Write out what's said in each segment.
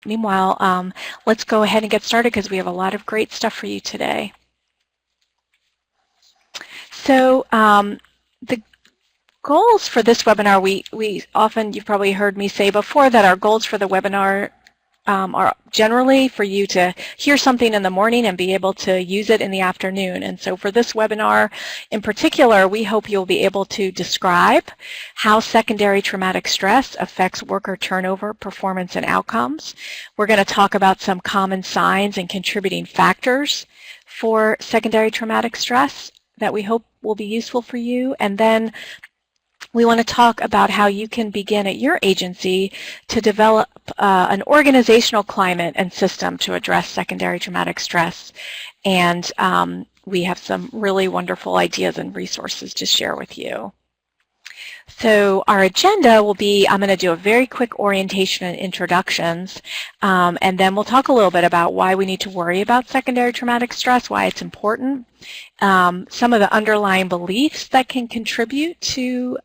meanwhile, let's go ahead and get started because we have a lot of great stuff for you today. So the goals for this webinar, we often, you've probably heard me say before that our goals for the webinar are generally for you to hear something in the morning and be able to use it in the afternoon. And so for this webinar in particular, we hope you'll be able to describe how secondary traumatic stress affects worker turnover, performance, and outcomes. We're going to talk about some common signs and contributing factors for secondary traumatic stress that we hope will be useful for you. And then we want to talk about how you can begin at your agency to develop an organizational climate and system to address secondary traumatic stress. And we have some really wonderful ideas and resources to share with you. So our agenda will be, I'm going to do a very quick orientation and introductions, and then we'll talk a little bit about why we need to worry about secondary traumatic stress, why it's important, some of the underlying beliefs that can contribute to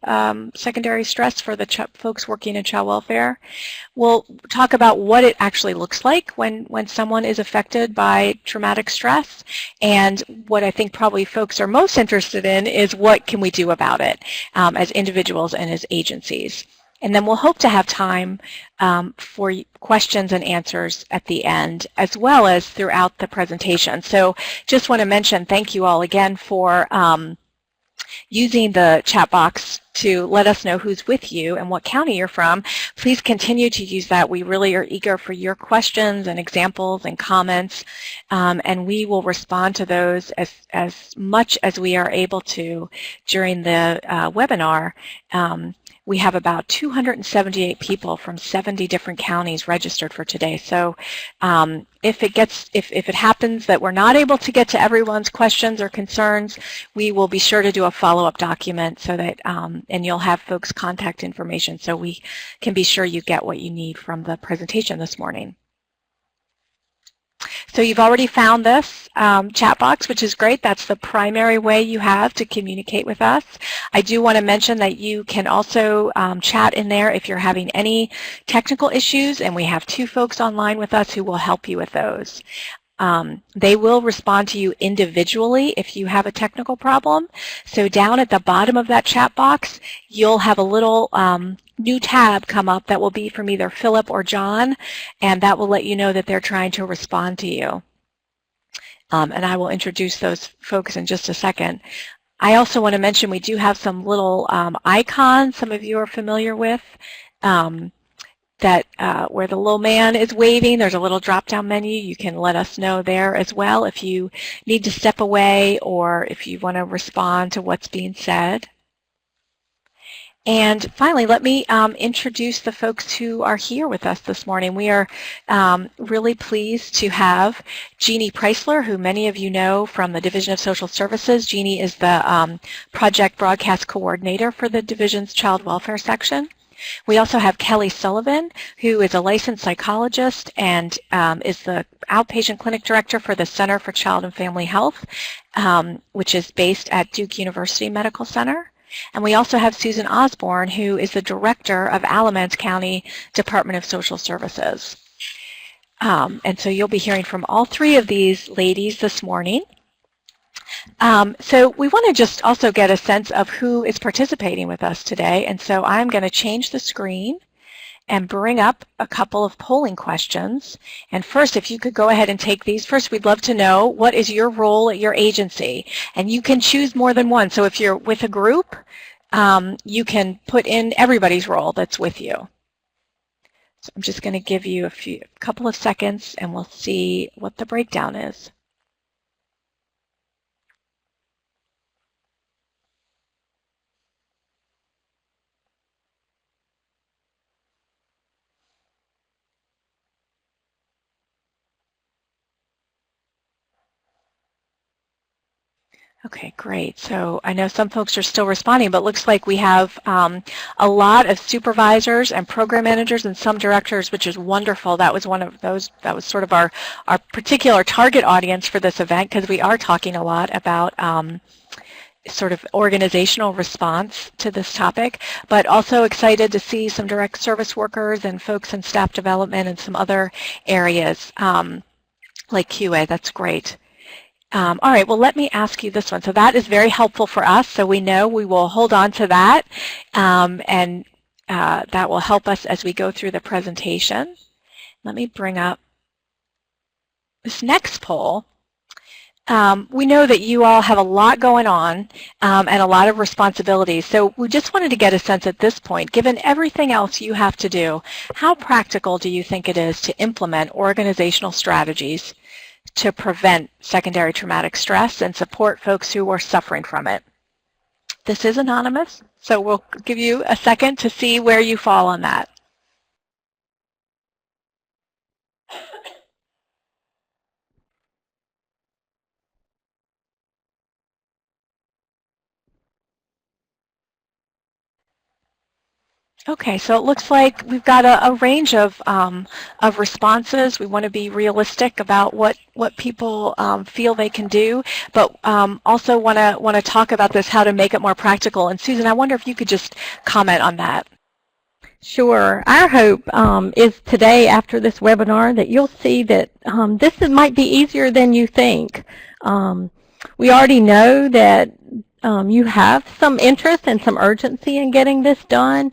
secondary stress for the folks working in child welfare. We'll talk about what it actually looks like when someone is affected by traumatic stress, and what I think probably folks are most interested in is what can we do about it as individuals and as agencies. And then we'll hope to have time for questions and answers at the end, as well as throughout the presentation. So just want to mention thank you all again for using the chat box to let us know who's with you and what county you're from. Please continue to use that. We really are eager for your questions and examples and comments, and we will respond to those as much as we are able to during the webinar. We have about 278 people from 70 different counties registered for today. So if it happens that we're not able to get to everyone's questions or concerns, we will be sure to do a follow-up document so that, and you'll have folks' contact information so we can be sure you get what you need from the presentation this morning. So you've already found this chat box, which is great. That's the primary way you have to communicate with us. I do want to mention that you can also chat in there if you're having any technical issues, and we have 2 folks online with us who will help you with those. They will respond to you individually if you have a technical problem. So down at the bottom of that chat box, you'll have a little new tab come up that will be from either Philip or John, and that will let you know that they're trying to respond to you. And I will introduce those folks in just a second. I also want to mention we do have some little icons some of you are familiar with. That where the little man is waving, there's a little drop-down menu. You can let us know there as well if you need to step away or if you want to respond to what's being said. And finally, let me introduce the folks who are here with us this morning. We are really pleased to have Jeanne Preisler, who many of you know from the Division of Social Services. Jeanne is the project broadcast coordinator for the division's child welfare section. We also have Kelly Sullivan, who is a licensed psychologist and is the outpatient clinic director for the Center for Child and Family Health, which is based at Duke University Medical Center. And we also have Susan Osborne, who is the director of Alamance County Department of Social Services. And so you'll be hearing from all 3 of these ladies this morning. So we want to just also get a sense of who is participating with us today. And so I'm going to change the screen and bring up a couple of polling questions. And first, if you could go ahead and take these. First, we'd love to know what is your role at your agency. And you can choose more than one. So if you're with a group, you can put in everybody's role that's with you. So I'm just going to give you a couple of seconds and we'll see what the breakdown is. Okay, great. So I know some folks are still responding, but looks like we have a lot of supervisors and program managers and some directors, which is wonderful. That was one of those, that was sort of our particular target audience for this event, because we are talking a lot about sort of organizational response to this topic, but also excited to see some direct service workers and folks in staff development and some other areas like QA. That's great. All right, well, let me ask you this one. So that is very helpful for us, so we know we will hold on to that, and that will help us as we go through the presentation. Let me bring up this next poll. We know that you all have a lot going on and a lot of responsibilities, so we just wanted to get a sense at this point, given everything else you have to do, how practical do you think it is to implement organizational strategies to prevent secondary traumatic stress and support folks who are suffering from it? This is anonymous, so we'll give you a second to see where you fall on that. Okay, so it looks like we've got a range of responses. We want to be realistic about what people feel they can do, but also want to talk about this, how to make it more practical. And Susan, I wonder if you could just comment on that. Sure. Our hope is today, after this webinar, that you'll see that this might be easier than you think. We already know that you have some interest and some urgency in getting this done.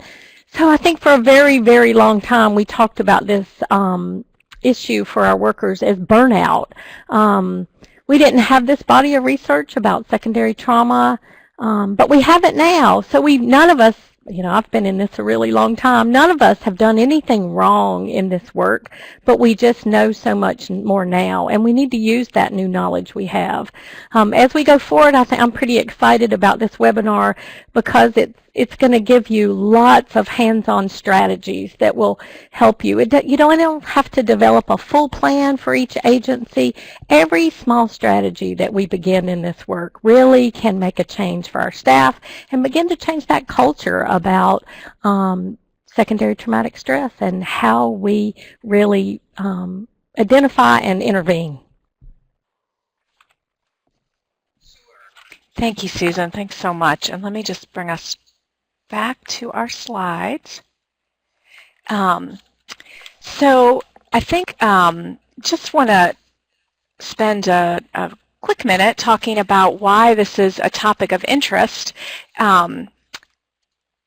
So I think for a very, very long time we talked about this issue for our workers as burnout. We didn't have this body of research about secondary trauma, but we have it now. So none of us, you know, I've been in this a really long time, none of us have done anything wrong in this work, but we just know so much more now, and we need to use that new knowledge we have. As we go forward, I'm pretty excited about this webinar because it's going to give you lots of hands-on strategies that will help you. You don't have to develop a full plan for each agency. Every small strategy that we begin in this work really can make a change for our staff and begin to change that culture about secondary traumatic stress and how we really identify and intervene. Thank you, Susan. Thanks so much. And let me just bring us back to our slides. So I think just want to spend a quick minute talking about why this is a topic of interest.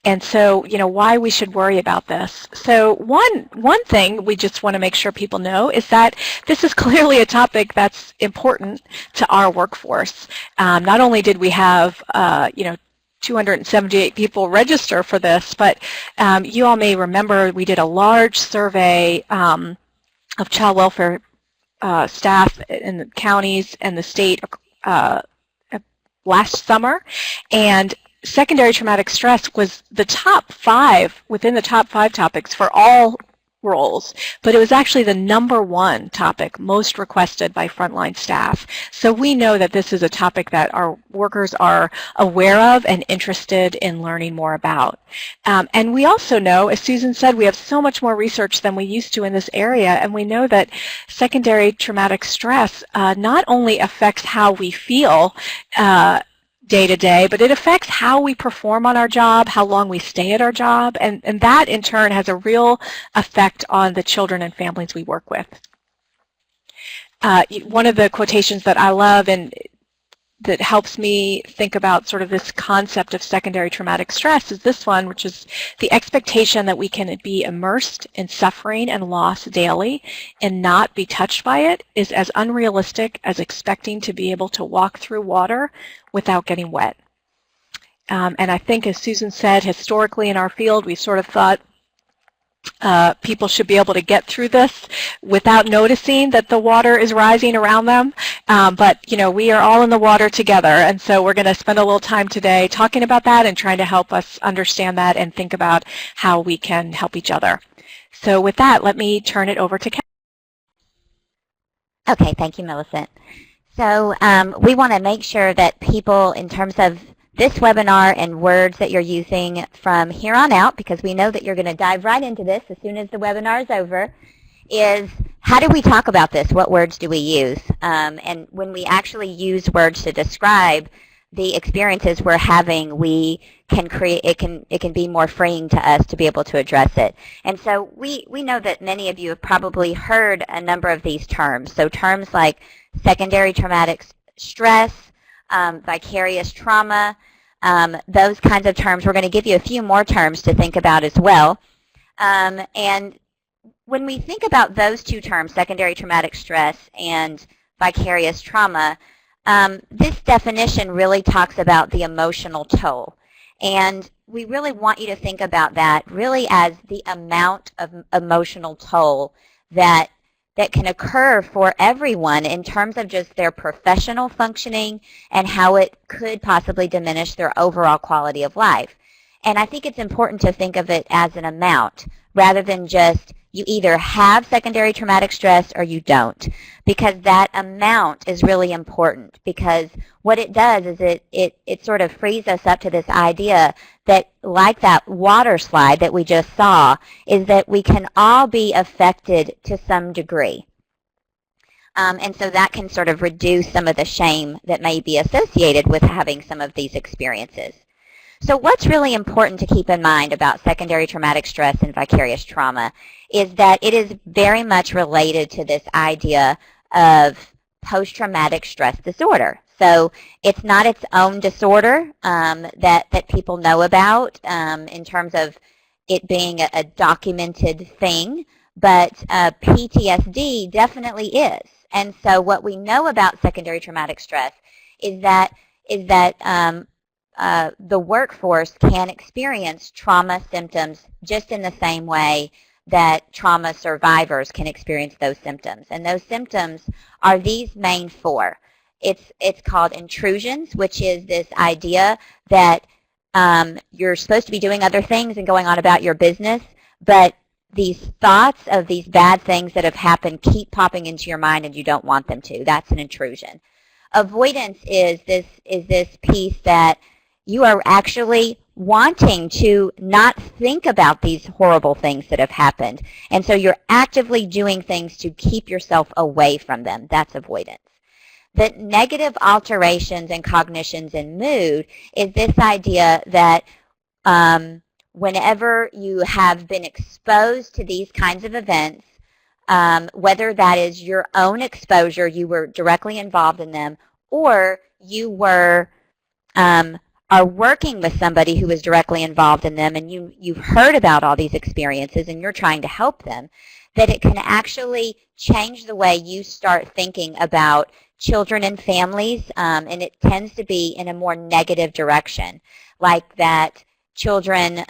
And so, you know, why we should worry about this. So one thing we just want to make sure people know is that this is clearly a topic that's important to our workforce. Not only did we have, you know, 278 people register for this, but you all may remember we did a large survey of child welfare staff in the counties and the state last summer, and secondary traumatic stress was the top 5, within the top 5 topics for all roles, but it was actually the #1 topic most requested by frontline staff. So we know that this is a topic that our workers are aware of and interested in learning more about. And we also know, as Susan said, we have so much more research than we used to in this area, and we know that secondary traumatic stress not only affects how we feel day to day, but it affects how we perform on our job, how long we stay at our job, and that in turn has a real effect on the children and families we work with. One of the quotations that I love and that helps me think about sort of this concept of secondary traumatic stress is this one, which is the expectation that we can be immersed in suffering and loss daily and not be touched by it is as unrealistic as expecting to be able to walk through water without getting wet. And I think, as Susan said, historically in our field, we sort of thought people should be able to get through this without noticing that the water is rising around them. But, you know, we are all in the water together, and so we're going to spend a little time today talking about that and trying to help us understand that and think about how we can help each other. So with that, let me turn it over to Ken. Okay, thank you, Millicent. So we want to make sure that people, in terms of this webinar and words that you're using from here on out, because we know that you're going to dive right into this as soon as the webinar is over, is how do we talk about this? What words do we use? And when we actually use words to describe the experiences we're having, we can create, it can be more freeing to us to be able to address it. And so we know that many of you have probably heard a number of these terms. So terms like secondary traumatic stress, vicarious trauma, those kinds of terms. We're going to give you a few more terms to think about as well. And when we think about those two terms, secondary traumatic stress and vicarious trauma, this definition really talks about the emotional toll. And we really want you to think about that really as the amount of emotional toll that can occur for everyone in terms of just their professional functioning and how it could possibly diminish their overall quality of life. And I think it's important to think of it as an amount rather than just you either have secondary traumatic stress or you don't, because that amount is really important, because what it does is it sort of frees us up to this idea that, like that water slide that we just saw, is that we can all be affected to some degree. And so that can sort of reduce some of the shame that may be associated with having some of these experiences. So what's really important to keep in mind about secondary traumatic stress and vicarious trauma is that it is very much related to this idea of post-traumatic stress disorder. So it's not its own disorder that people know about in terms of it being a documented thing, but PTSD definitely is. And so what we know about secondary traumatic stress is that the workforce can experience trauma symptoms just in the same way that trauma survivors can experience those symptoms. And those symptoms are these main four. It's called intrusions, which is this idea that you're supposed to be doing other things and going on about your business, but these thoughts of these bad things that have happened keep popping into your mind and you don't want them to. That's an intrusion. Avoidance is this piece that you are actually wanting to not think about these horrible things that have happened. And so you're actively doing things to keep yourself away from them. That's avoidance. The negative alterations in cognitions and mood is this idea that whenever you have been exposed to these kinds of events, whether that is your own exposure, you were directly involved in them, or you were are working with somebody who is directly involved in them, and you've heard about all these experiences and you're trying to help them, that it can actually change the way you start thinking about children and families, and it tends to be in a more negative direction, like that children,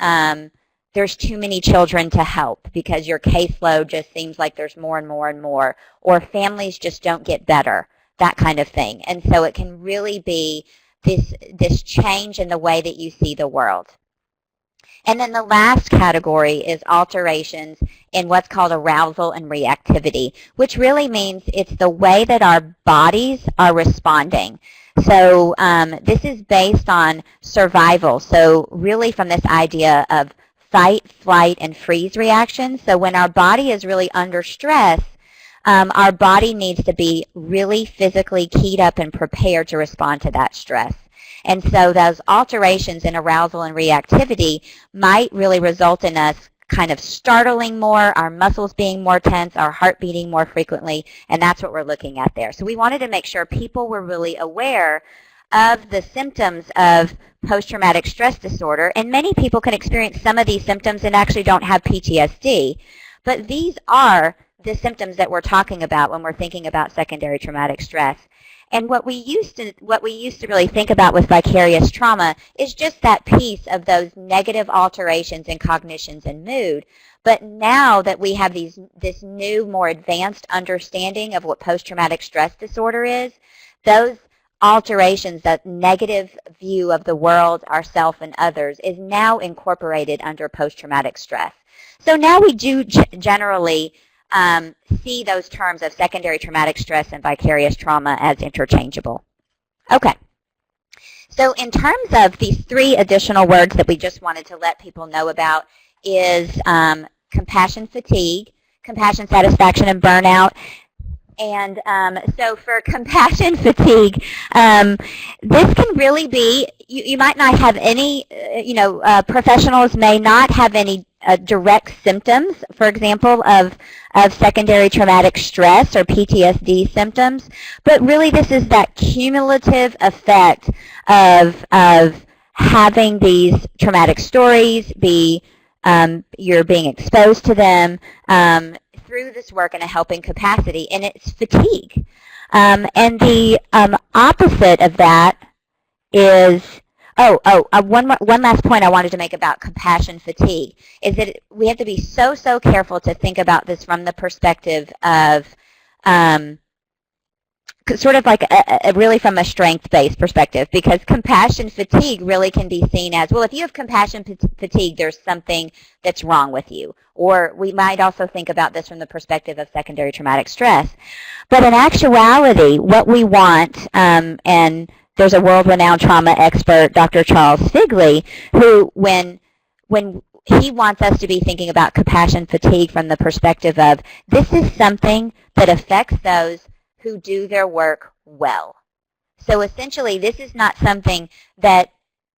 there's too many children to help because your caseload just seems like there's more and more and more, or families just don't get better, that kind of thing. And so it can really be this change in the way that you see the world. And then the last category is alterations in what's called arousal and reactivity, which really means it's the way that our bodies are responding. So this is based on survival. So really from this idea of fight, flight, and freeze reactions. So when our body is really under stress, our body needs to be really physically keyed up and prepared to respond to that stress. And so those alterations in arousal and reactivity might really result in us kind of startling more, our muscles being more tense, our heart beating more frequently, and that's what we're looking at there. So we wanted to make sure people were really aware of the symptoms of post-traumatic stress disorder, and many people can experience some of these symptoms and actually don't have PTSD, but these are the symptoms that we're talking about when we're thinking about secondary traumatic stress. And what we used to really think about with vicarious trauma is just that piece of those negative alterations in cognitions and mood. But now that we have this new, more advanced understanding of what post-traumatic stress disorder is, those alterations, that negative view of the world, ourself, and others is now incorporated under post-traumatic stress. So now we do generally see those terms of secondary traumatic stress and vicarious trauma as interchangeable. Okay. So in terms of these three additional words that we just wanted to let people know about is compassion fatigue, compassion satisfaction and burnout, And so for compassion fatigue, this can really be, you might not have any, professionals may not have any direct symptoms, for example, of secondary traumatic stress or PTSD symptoms, but really this is that cumulative effect of having these traumatic stories, you're being exposed to them, through this work in a helping capacity, and it's fatigue. And the opposite of that is, one last point I wanted to make about compassion fatigue is that we have to be so careful to think about this from the perspective of sort of like really from a strength-based perspective, because compassion fatigue really can be seen as, well, if you have compassion fatigue, there's something that's wrong with you. Or we might also think about this from the perspective of secondary traumatic stress. But in actuality, what we want, and there's a world-renowned trauma expert, Dr. Charles Figley, who when he wants us to be thinking about compassion fatigue from the perspective of, this is something that affects those who do their work well. So essentially, this is not something that,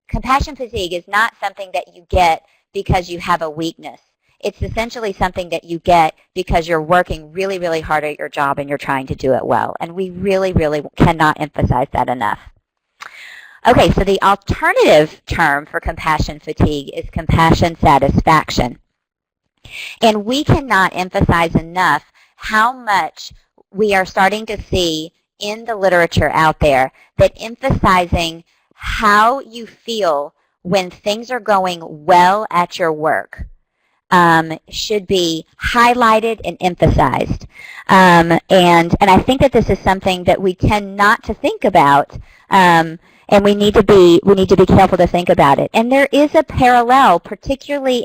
compassion fatigue is not something that you get because you have a weakness. It's essentially something that you get because you're working really hard at your job and you're trying to do it well. And we really cannot emphasize that enough. Okay, so the alternative term for compassion fatigue is compassion satisfaction. And we cannot emphasize enough how much we are starting to see in the literature out there that emphasizing how you feel when things are going well at your work should be highlighted and emphasized. And I think that this is something that we tend not to think about, and we need to be careful to think about it. And there is a parallel, particularly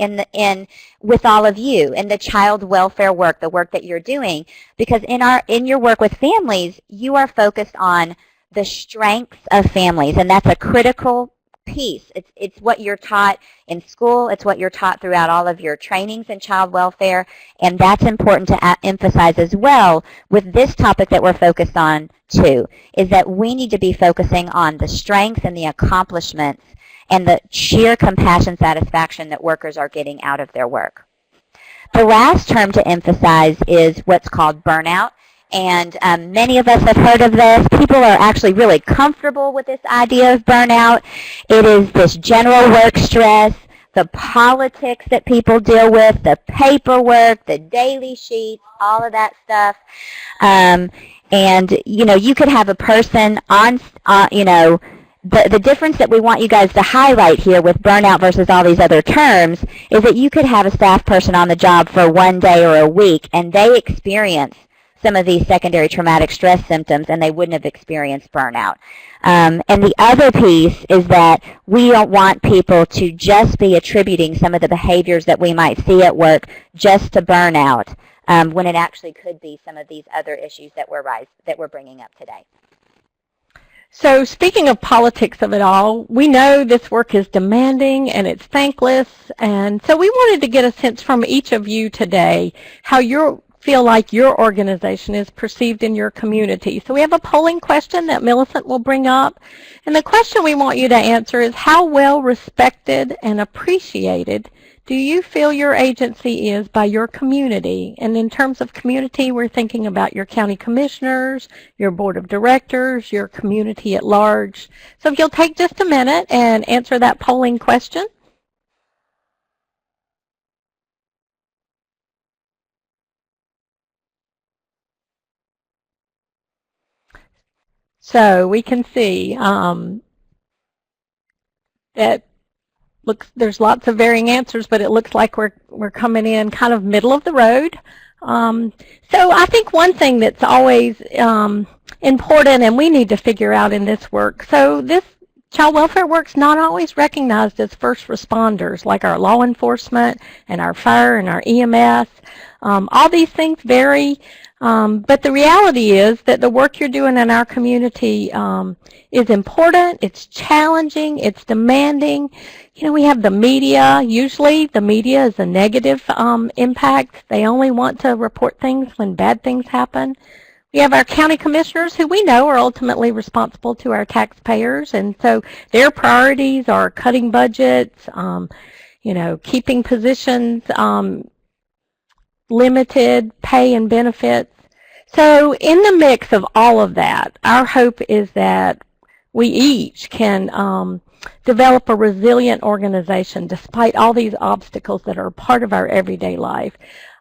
with all of you in the child welfare work, the work that you're doing, because in your work with families, you are focused on the strengths of families, and that's a critical piece. It's what you're taught in school. It's what you're taught throughout all of your trainings in child welfare, and that's important to emphasize as well with this topic that we're focused on too, is that we need to be focusing on the strengths and the accomplishments and the sheer compassion satisfaction that workers are getting out of their work. The last term to emphasize is what's called burnout. And many of us have heard of this. People are actually really comfortable with this idea of burnout. It is this general work stress, the politics that people deal with, the paperwork, the daily sheets, all of that stuff. And, you could have a person on, the difference that we want you guys to highlight here with burnout versus all these other terms is that you could have a staff person on the job for one day or a week, and they experience some of these secondary traumatic stress symptoms, and they wouldn't have experienced burnout. And the other piece is that we don't want people to just be attributing some of the behaviors that we might see at work just to burnout, when it actually could be some of these other issues that we're bringing up today. So speaking of politics of it all, we know this work is demanding and it's thankless, and so we wanted to get a sense from each of you today how you feel like your organization is perceived in your community. So we have a polling question that Millicent will bring up, and the question we want you to answer is, how well respected and appreciated do you feel your agency is by your community? And in terms of community, we're thinking about your county commissioners, your board of directors, your community at large. So if you'll take just a minute and answer that polling question. So we can see that there's lots of varying answers, but it looks like we're coming in kind of middle of the road. So I think one thing that's always important, and we need to figure out in this work, so this child welfare work's not always recognized as first responders, like our law enforcement and our fire and our EMS. All these things vary, but the reality is that the work you're doing in our community is important, it's challenging, it's demanding. We have the media. Usually the media is a negative impact. They only want to report things when bad things happen. We have our county commissioners, who we know are ultimately responsible to our taxpayers, and so their priorities are cutting budgets, keeping positions limited, pay and benefits. So in the mix of all of that, our hope is that we each can develop a resilient organization despite all these obstacles that are part of our everyday life.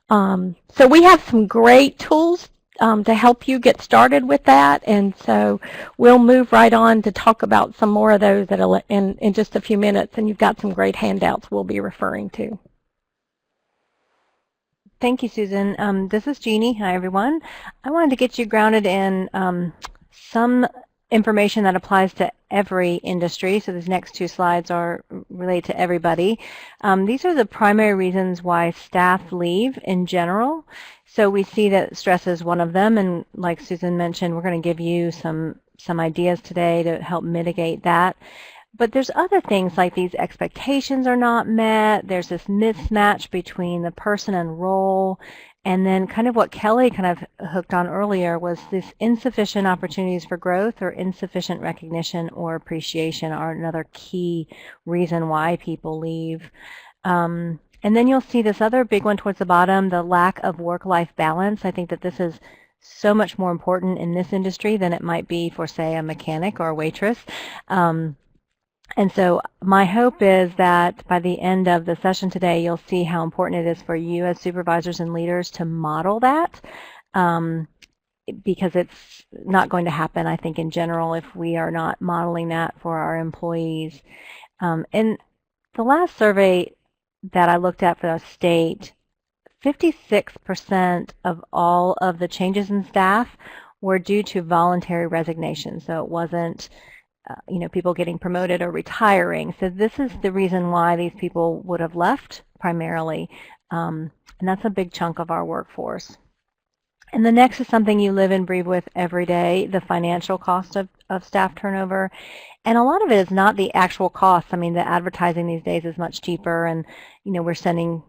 So we have some great tools to help you get started with that, and so we'll move right on to talk about some more of those in just a few minutes, and you've got some great handouts we'll be referring to. Thank you, Susan. This is Jeannie. Hi, everyone. I wanted to get you grounded in some information that applies to every industry. So these next two slides are related to everybody. These are the primary reasons why staff leave in general. So we see that stress is one of them, and like Susan mentioned, we're going to give you some ideas today to help mitigate that. But there's other things like these expectations are not met, there's this mismatch between the person and role, and then kind of what Kelly kind of hooked on earlier was this insufficient opportunities for growth or insufficient recognition or appreciation are another key reason why people leave. And then you'll see this other big one towards the bottom, the lack of work-life balance. I think that this is so much more important in this industry than it might be for, say, a mechanic or a waitress. And so my hope is that by the end of the session today, you'll see how important it is for you as supervisors and leaders to model that, because it's not going to happen, I think, in general, if we are not modeling that for our employees. In the last survey that I looked at for the state, 56% of all of the changes in staff were due to voluntary resignation. So it wasn't people getting promoted or retiring. So this is the reason why these people would have left primarily, and that's a big chunk of our workforce. And the next is something you live and breathe with every day, the financial cost of staff turnover. And a lot of it is not the actual cost. I mean, the advertising these days is much cheaper, and we're sending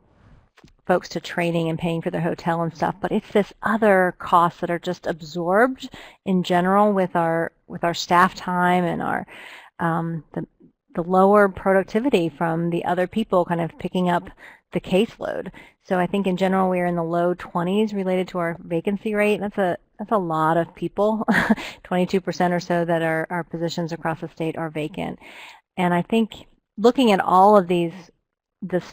folks to training and paying for their hotel and stuff, but it's this other costs that are just absorbed in general with our staff time and our the lower productivity from the other people kind of picking up the caseload. So I think in general we're in the low 20s related to our vacancy rate. That's a lot of people, 22% or so that our positions across the state are vacant. And I think looking at all of this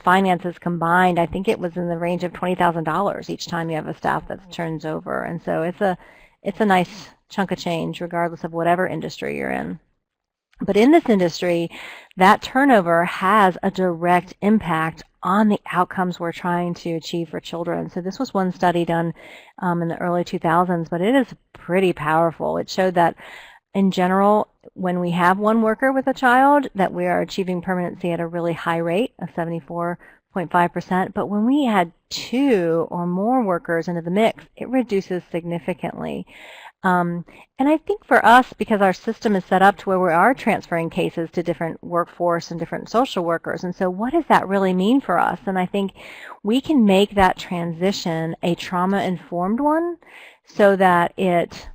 finances combined, I think it was in the range of $20,000 each time you have a staff that turns over. And so it's a nice chunk of change regardless of whatever industry you're in. But in this industry, that turnover has a direct impact on the outcomes we're trying to achieve for children. So this was one study done in the early 2000s, but it is pretty powerful. It showed that in general, when we have one worker with a child, that we are achieving permanency at a really high rate of 74.5%. But when we add two or more workers into the mix, it reduces significantly. And I think for us, because our system is set up to where we are transferring cases to different workforce and different social workers, and so what does that really mean for us? And I think we can make that transition a trauma-informed one so that it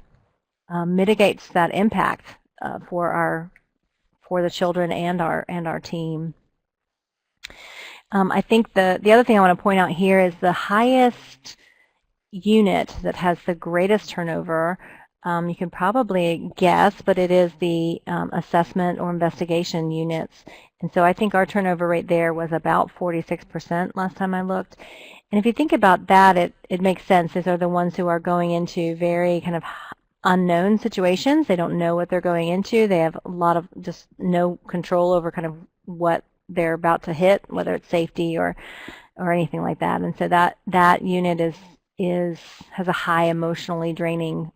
mitigates that impact for the children and our team. I think the other thing I want to point out here is the highest unit that has the greatest turnover. You can probably guess, but it is the assessment or investigation units. And so I think our turnover rate there was about 46% last time I looked. And if you think about that, it makes sense. These are the ones who are going into very kind of unknown situations. They don't know what they're going into. They have a lot of just no control over kind of what they're about to hit, whether it's safety or anything like that. And so that unit has a high emotionally draining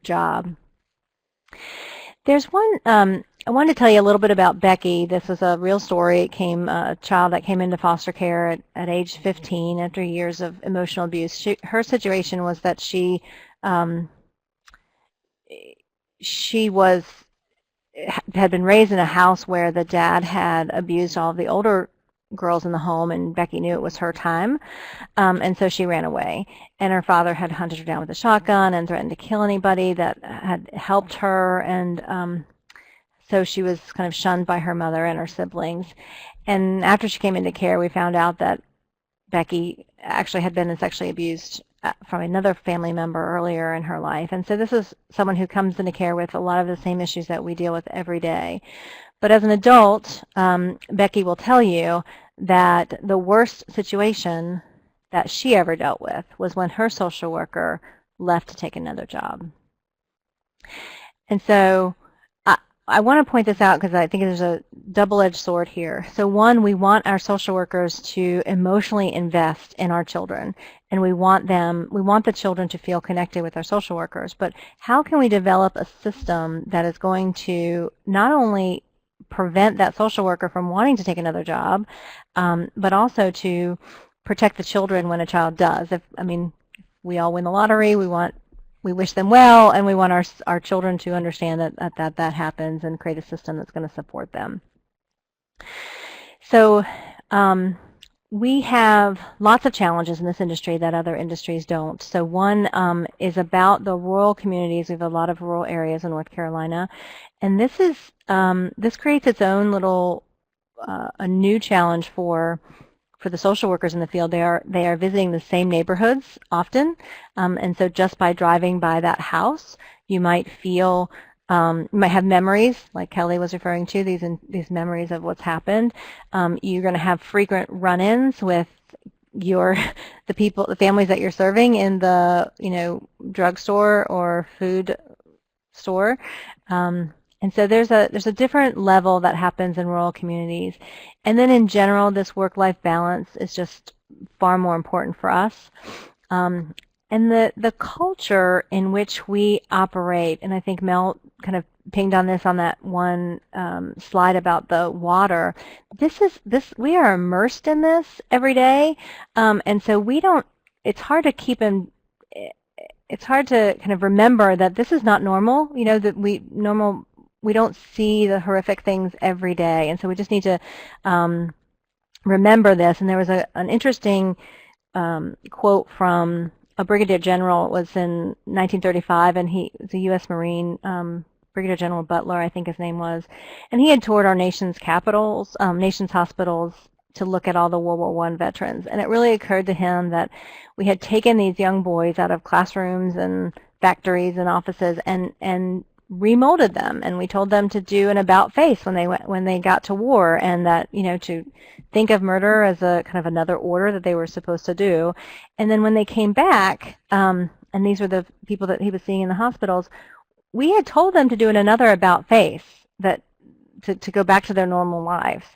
job. There's one, I wanted to tell you a little bit about Becky. This is a real story. It came, a child that came into foster care at age 15 after years of emotional abuse. Her situation was that she had been raised in a house where the dad had abused all of the older girls in the home, and Becky knew it was her time, and so she ran away. And her father had hunted her down with a shotgun and threatened to kill anybody that had helped her, and so she was kind of shunned by her mother and her siblings. And after she came into care, we found out that Becky actually had been sexually abused from another family member earlier in her life. And so this is someone who comes into care with a lot of the same issues that we deal with every day. But as an adult, Becky will tell you that the worst situation that she ever dealt with was when her social worker left to take another job. And so I want to point this out because I think there's a double-edged sword here. So one, we want our social workers to emotionally invest in our children, and we want the children to feel connected with our social workers. But how can we develop a system that is going to not only prevent that social worker from wanting to take another job, but also to protect the children when a child does? I mean, we all win the lottery. We wish them well, and we want our children to understand that happens and create a system that's going to support them. So we have lots of challenges in this industry that other industries don't. So one is about the rural communities. We have a lot of rural areas in North Carolina, and this creates its own little a new challenge for the social workers in the field. They are visiting the same neighborhoods often, and so just by driving by that house, you might feel, you might have memories, like Kelly was referring to, these memories of what's happened. You're going to have frequent run-ins with the families that you're serving in the drugstore or food store. And so there's a different level that happens in rural communities. And then in general, this work-life balance is just far more important for us. And the culture in which we operate, and I think Mel kind of pinged on this on that one slide about the water. We are immersed in this every day, and so it's hard to keep in. It's hard to kind of remember that this is not normal. That we don't see the horrific things every day, and so we just need to remember this. And there was an interesting quote from a brigadier general. It was in 1935, and he was a U.S. Marine, Brigadier General Butler, I think his name was, and he had toured our nation's capitals, nation's hospitals, to look at all the World War I veterans. And it really occurred to him that we had taken these young boys out of classrooms and factories and offices and remolded them, and we told them to do an about face when they got to war, and that to think of murder as a kind of another order that they were supposed to do. And then when they came back, and these were the people that he was seeing in the hospitals, we had told them to do another about face, that to go back to their normal lives,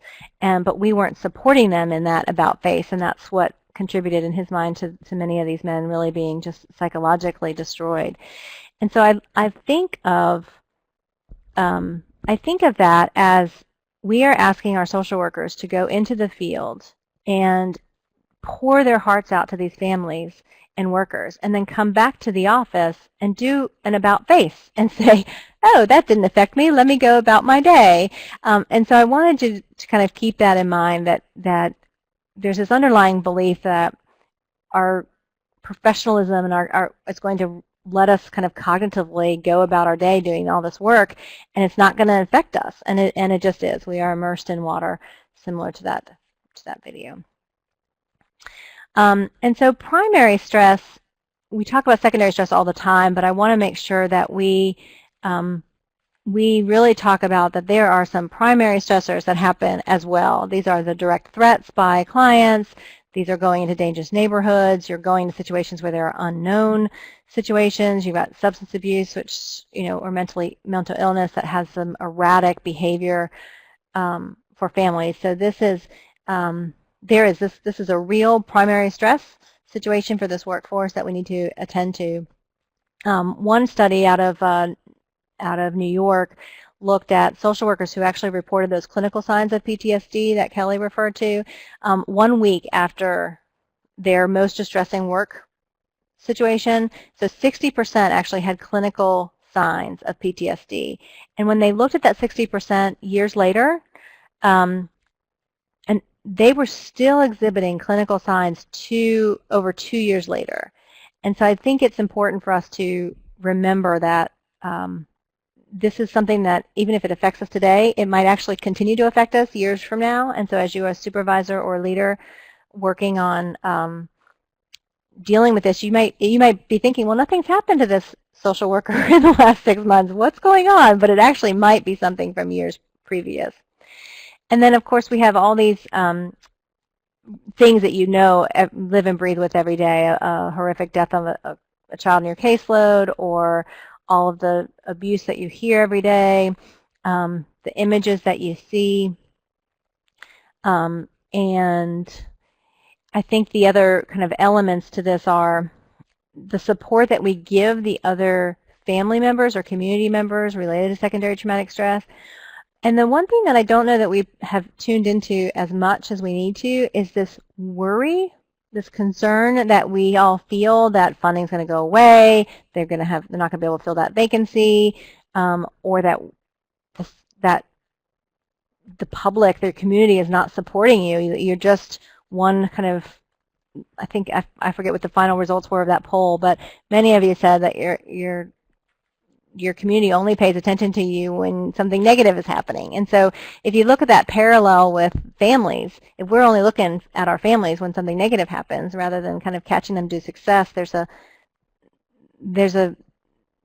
but we weren't supporting them in that about face, and that's what contributed in his mind to many of these men really being just psychologically destroyed. And so I think of that as we are asking our social workers to go into the field and pour their hearts out to these families and workers, and then come back to the office and do an about face and say, oh, that didn't affect me, let me go about my day. And so I wanted to kind of keep that in mind, that there's this underlying belief that our professionalism and it's going to let us kind of cognitively go about our day doing all this work, and it's not going to affect us, and it just is. We are immersed in water, similar to that video. And so primary stress, we talk about secondary stress all the time, but I want to make sure that we really talk about that there are some primary stressors that happen as well. These are the direct threats by clients. These are going into dangerous neighborhoods. You're going to situations where there are unknown situations. You've got substance abuse, which, or mental illness that has some erratic behavior for families. So this is this is a real primary stress situation for this workforce that we need to attend to. One study out of New York looked at social workers who actually reported those clinical signs of PTSD that Kelly referred to 1 week after their most distressing work situation. So 60% actually had clinical signs of PTSD. And when they looked at that 60% years later, and they were still exhibiting clinical signs over 2 years later. And so I think it's important for us to remember that this is something that even if it affects us today, it might actually continue to affect us years from now. And so as you are a supervisor or leader working on dealing with this, you might be thinking, well, nothing's happened to this social worker in the last 6 months. What's going on? But it actually might be something from years previous. And then, of course, we have all these things that you know, live and breathe with every day, a horrific death of a child in your caseload, or all of the abuse that you hear every day, the images that you see. And I think the other kind of elements to this are the support that we give the other family members or community members related to secondary traumatic stress. And the one thing that I don't know that we have tuned into as much as we need to is this worry, this concern that we all feel that funding's going to go away, they're not going to be able to fill that vacancy, or that the public, their community is not supporting you. You're just one kind of, I think, I forget what the final results were of that poll, but many of you said that your community only pays attention to you when something negative is happening. And so if you look at that parallel with families, if we're only looking at our families when something negative happens rather than kind of catching them to success, there's a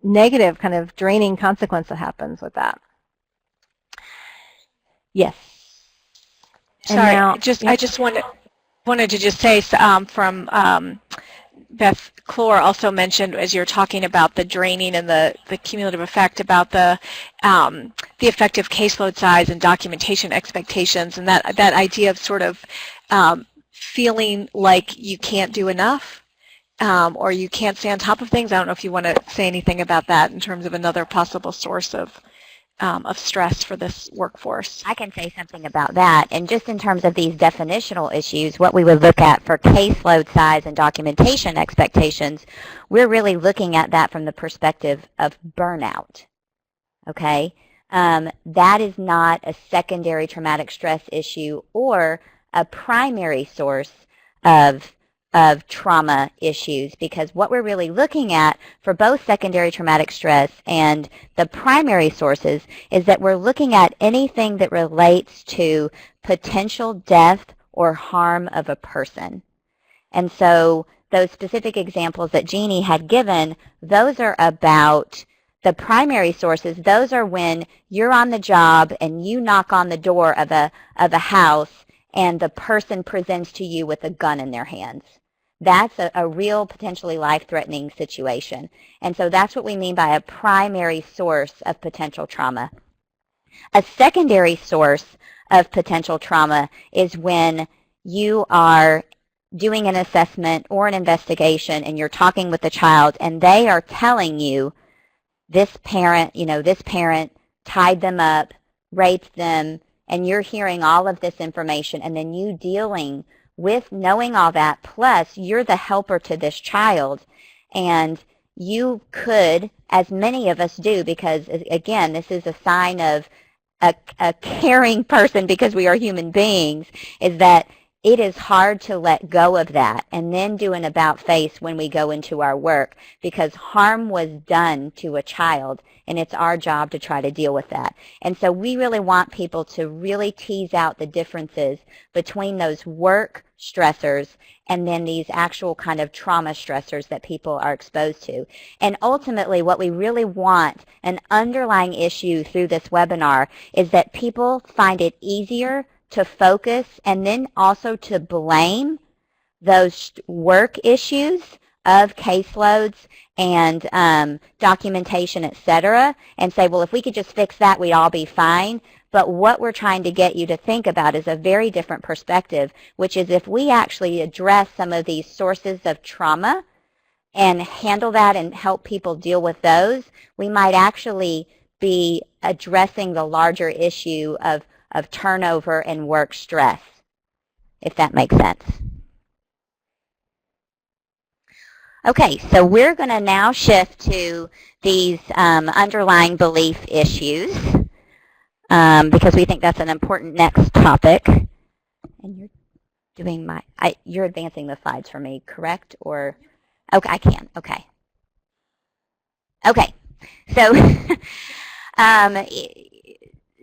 negative kind of draining consequence that happens with that. Yes. Sorry, now, I just wanted to just say from Beth Clore also mentioned, as you're talking about the draining and the cumulative effect, about the effective caseload size and documentation expectations, and that idea of sort of feeling like you can't do enough or you can't stay on top of things. I don't know if you want to say anything about that in terms of another possible source of stress for this workforce. I can say something about that. And just in terms of these definitional issues, what we would look at for caseload size and documentation expectations, we're really looking at that from the perspective of burnout. Okay? That is not a secondary traumatic stress issue or a primary source of trauma issues, because what we're really looking at for both secondary traumatic stress and the primary sources is that we're looking at anything that relates to potential death or harm of a person. And so those specific examples that Jeanne had given, those are about the primary sources. Those are when you're on the job and you knock on the door of a house and the person presents to you with a gun in their hands. That's a real potentially life-threatening situation. And so that's what we mean by a primary source of potential trauma. A secondary source of potential trauma is when you are doing an assessment or an investigation and you're talking with the child and they are telling you this parent tied them up, raped them, and you're hearing all of this information, and then you dealing with knowing all that, plus you're the helper to this child, and you could, as many of us do, because again, this is a sign of a caring person because we are human beings, is that it is hard to let go of that and then do an about face when we go into our work, because harm was done to a child and it's our job to try to deal with that. And so we really want people to really tease out the differences between those work stressors and then these actual kind of trauma stressors that people are exposed to. And ultimately what we really want, an underlying issue through this webinar, is that people find it easier to focus and then also to blame those work issues of caseloads and documentation, etc., and say, well, if we could just fix that, we'd all be fine. But what we're trying to get you to think about is a very different perspective, which is if we actually address some of these sources of trauma and handle that and help people deal with those, we might actually be addressing the larger issue of turnover and work stress, if that makes sense. Okay, so we're going to now shift to these underlying belief issues because we think that's an important next topic. And you're doing my, you're advancing the slides for me, correct? Or, okay, I can, okay. Okay, so,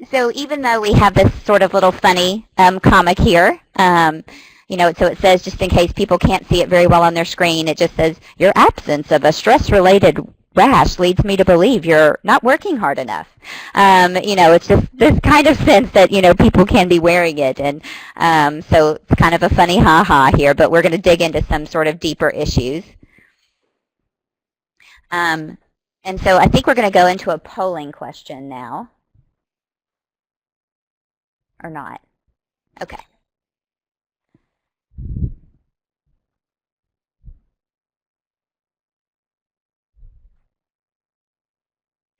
so even though we have this sort of little funny comic here, you know, so it says, just in case people can't see it very well on their screen, it just says, your absence of a stress-related rash leads me to believe you're not working hard enough. You know, it's just this kind of sense that, you know, people can be wearing it. And so it's kind of a funny ha-ha here, but we're going to dig into some sort of deeper issues. And so I think we're going to go into a polling question now. Or not? Okay.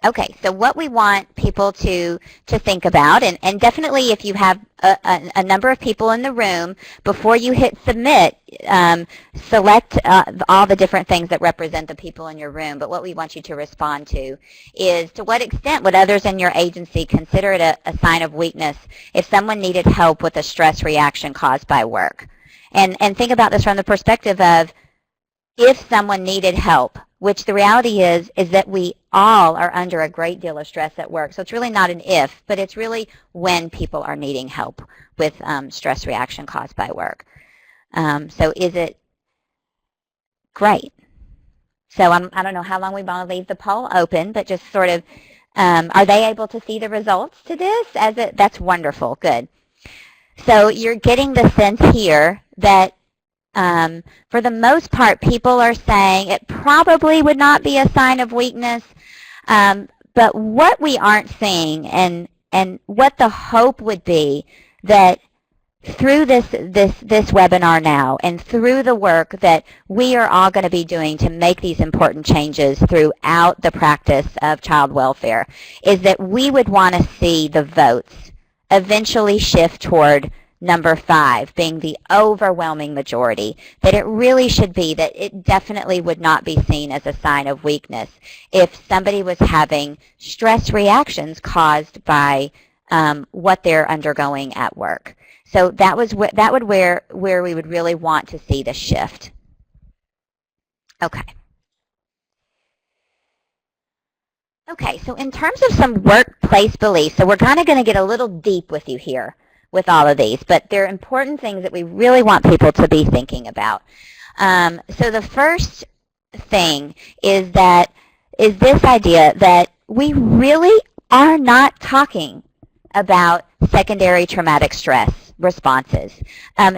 Okay, so what we want people to think about, and definitely if you have a number of people in the room, before you hit submit, select all the different things that represent the people in your room. But what we want you to respond to is, to what extent would others in your agency consider it a sign of weakness if someone needed help with a stress reaction caused by work? And think about this from the perspective of, if someone needed help, which the reality is that we all are under a great deal of stress at work. So it's really not an if, but it's really when people are needing help with stress reaction caused by work. So is it great? So I don't know how long we want to leave the poll open, but just sort of, are they able to see the results to this? That's wonderful, good. So you're getting the sense here that for the most part, people are saying it probably would not be a sign of weakness, but what we aren't seeing, and what the hope would be, that through this webinar now, and through the work that we are all going to be doing to make these important changes throughout the practice of child welfare, is that we would want to see the votes eventually shift toward number 5 being the overwhelming majority, that it really should be that it definitely would not be seen as a sign of weakness if somebody was having stress reactions caused by what they're undergoing at work. So that would where we would really want to see the shift. Okay. Okay, so in terms of some workplace beliefs, so we're kind of going to get a little deep with you here with all of these, but they're important things that we really want people to be thinking about. So the first thing is this idea that we really are not talking about secondary traumatic stress responses.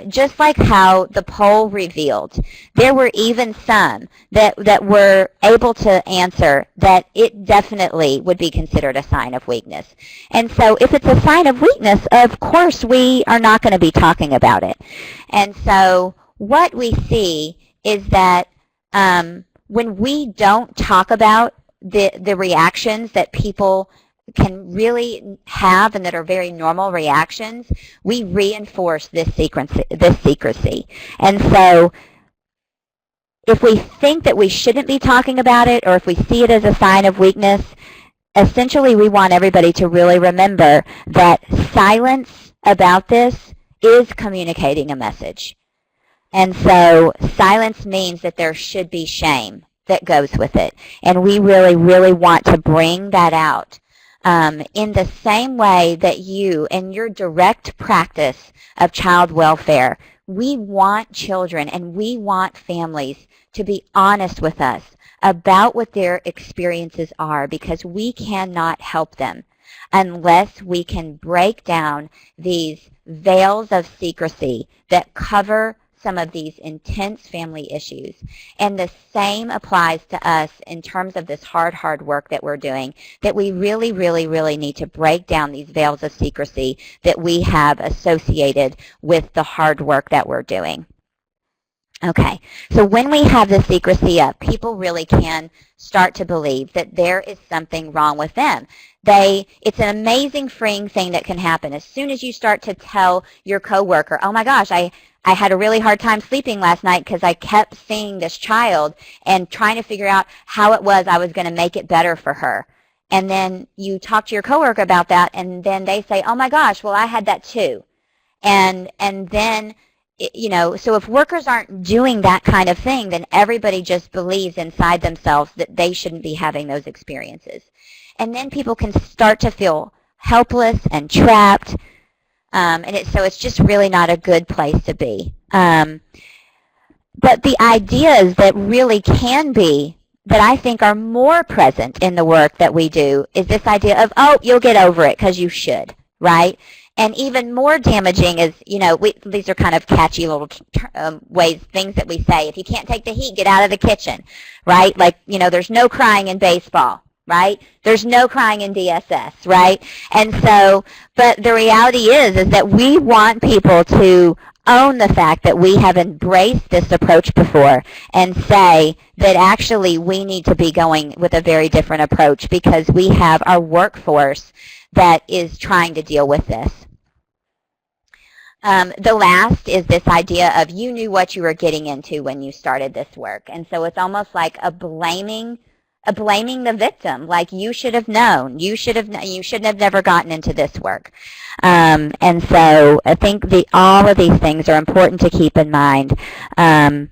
Just like how the poll revealed, there were even some that were able to answer that it definitely would be considered a sign of weakness. And so if it's a sign of weakness, of course we are not going to be talking about it. And so what we see is that when we don't talk about the reactions that people can really have and that are very normal reactions, we reinforce this secrecy. And so if we think that we shouldn't be talking about it, or if we see it as a sign of weakness, essentially we want everybody to really remember that silence about this is communicating a message. And so silence means that there should be shame that goes with it. And we really, really want to bring that out. In the same way that you, in your direct practice of child welfare, we want children and we want families to be honest with us about what their experiences are, because we cannot help them unless we can break down these veils of secrecy that cover some of these intense family issues. And the same applies to us in terms of this hard work that we're doing, that we really, really, really need to break down these veils of secrecy that we have associated with the hard work that we're doing. Okay, so when we have the secrecy up, people really can start to believe that there is something wrong with them. It's an amazing freeing thing that can happen. As soon as you start to tell your coworker, oh my gosh, I had a really hard time sleeping last night because I kept seeing this child and trying to figure out how it was I was going to make it better for her. And then you talk to your coworker about that, and then they say, oh my gosh, well, I had that too. And then you know, so if workers aren't doing that kind of thing, then everybody just believes inside themselves that they shouldn't be having those experiences. And then people can start to feel helpless and trapped, so it's just really not a good place to be. But the ideas that really can be, that I think are more present in the work that we do, is this idea of, oh, you'll get over it because you should, right? And even more damaging is, you know, these are kind of catchy little things that we say. If you can't take the heat, get out of the kitchen, right? Like, you know, there's no crying in baseball, right? There's no crying in DSS, right? And so, but the reality is that we want people to own the fact that we have embraced this approach before and say that actually we need to be going with a very different approach because we have our workforce that is trying to deal with this. The last is this idea of you knew what you were getting into when you started this work. And so it's almost like a blaming the victim, like you should have known, you shouldn't have never gotten into this work. And so I think all of these things are important to keep in mind. And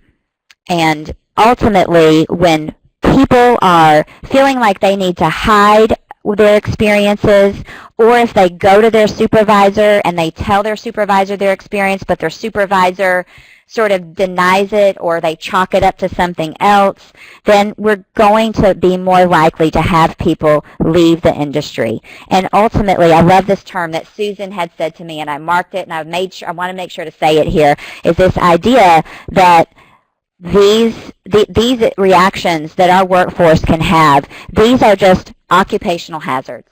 ultimately, when people are feeling like they need to hide their experiences, or if they go to their supervisor and they tell their supervisor their experience, but their supervisor sort of denies it or they chalk it up to something else, then we're going to be more likely to have people leave the industry. And ultimately, I love this term that Susan had said to me, and I marked it, and I want to make sure to say it here, is this idea that these reactions that our workforce can have, these are just occupational hazards,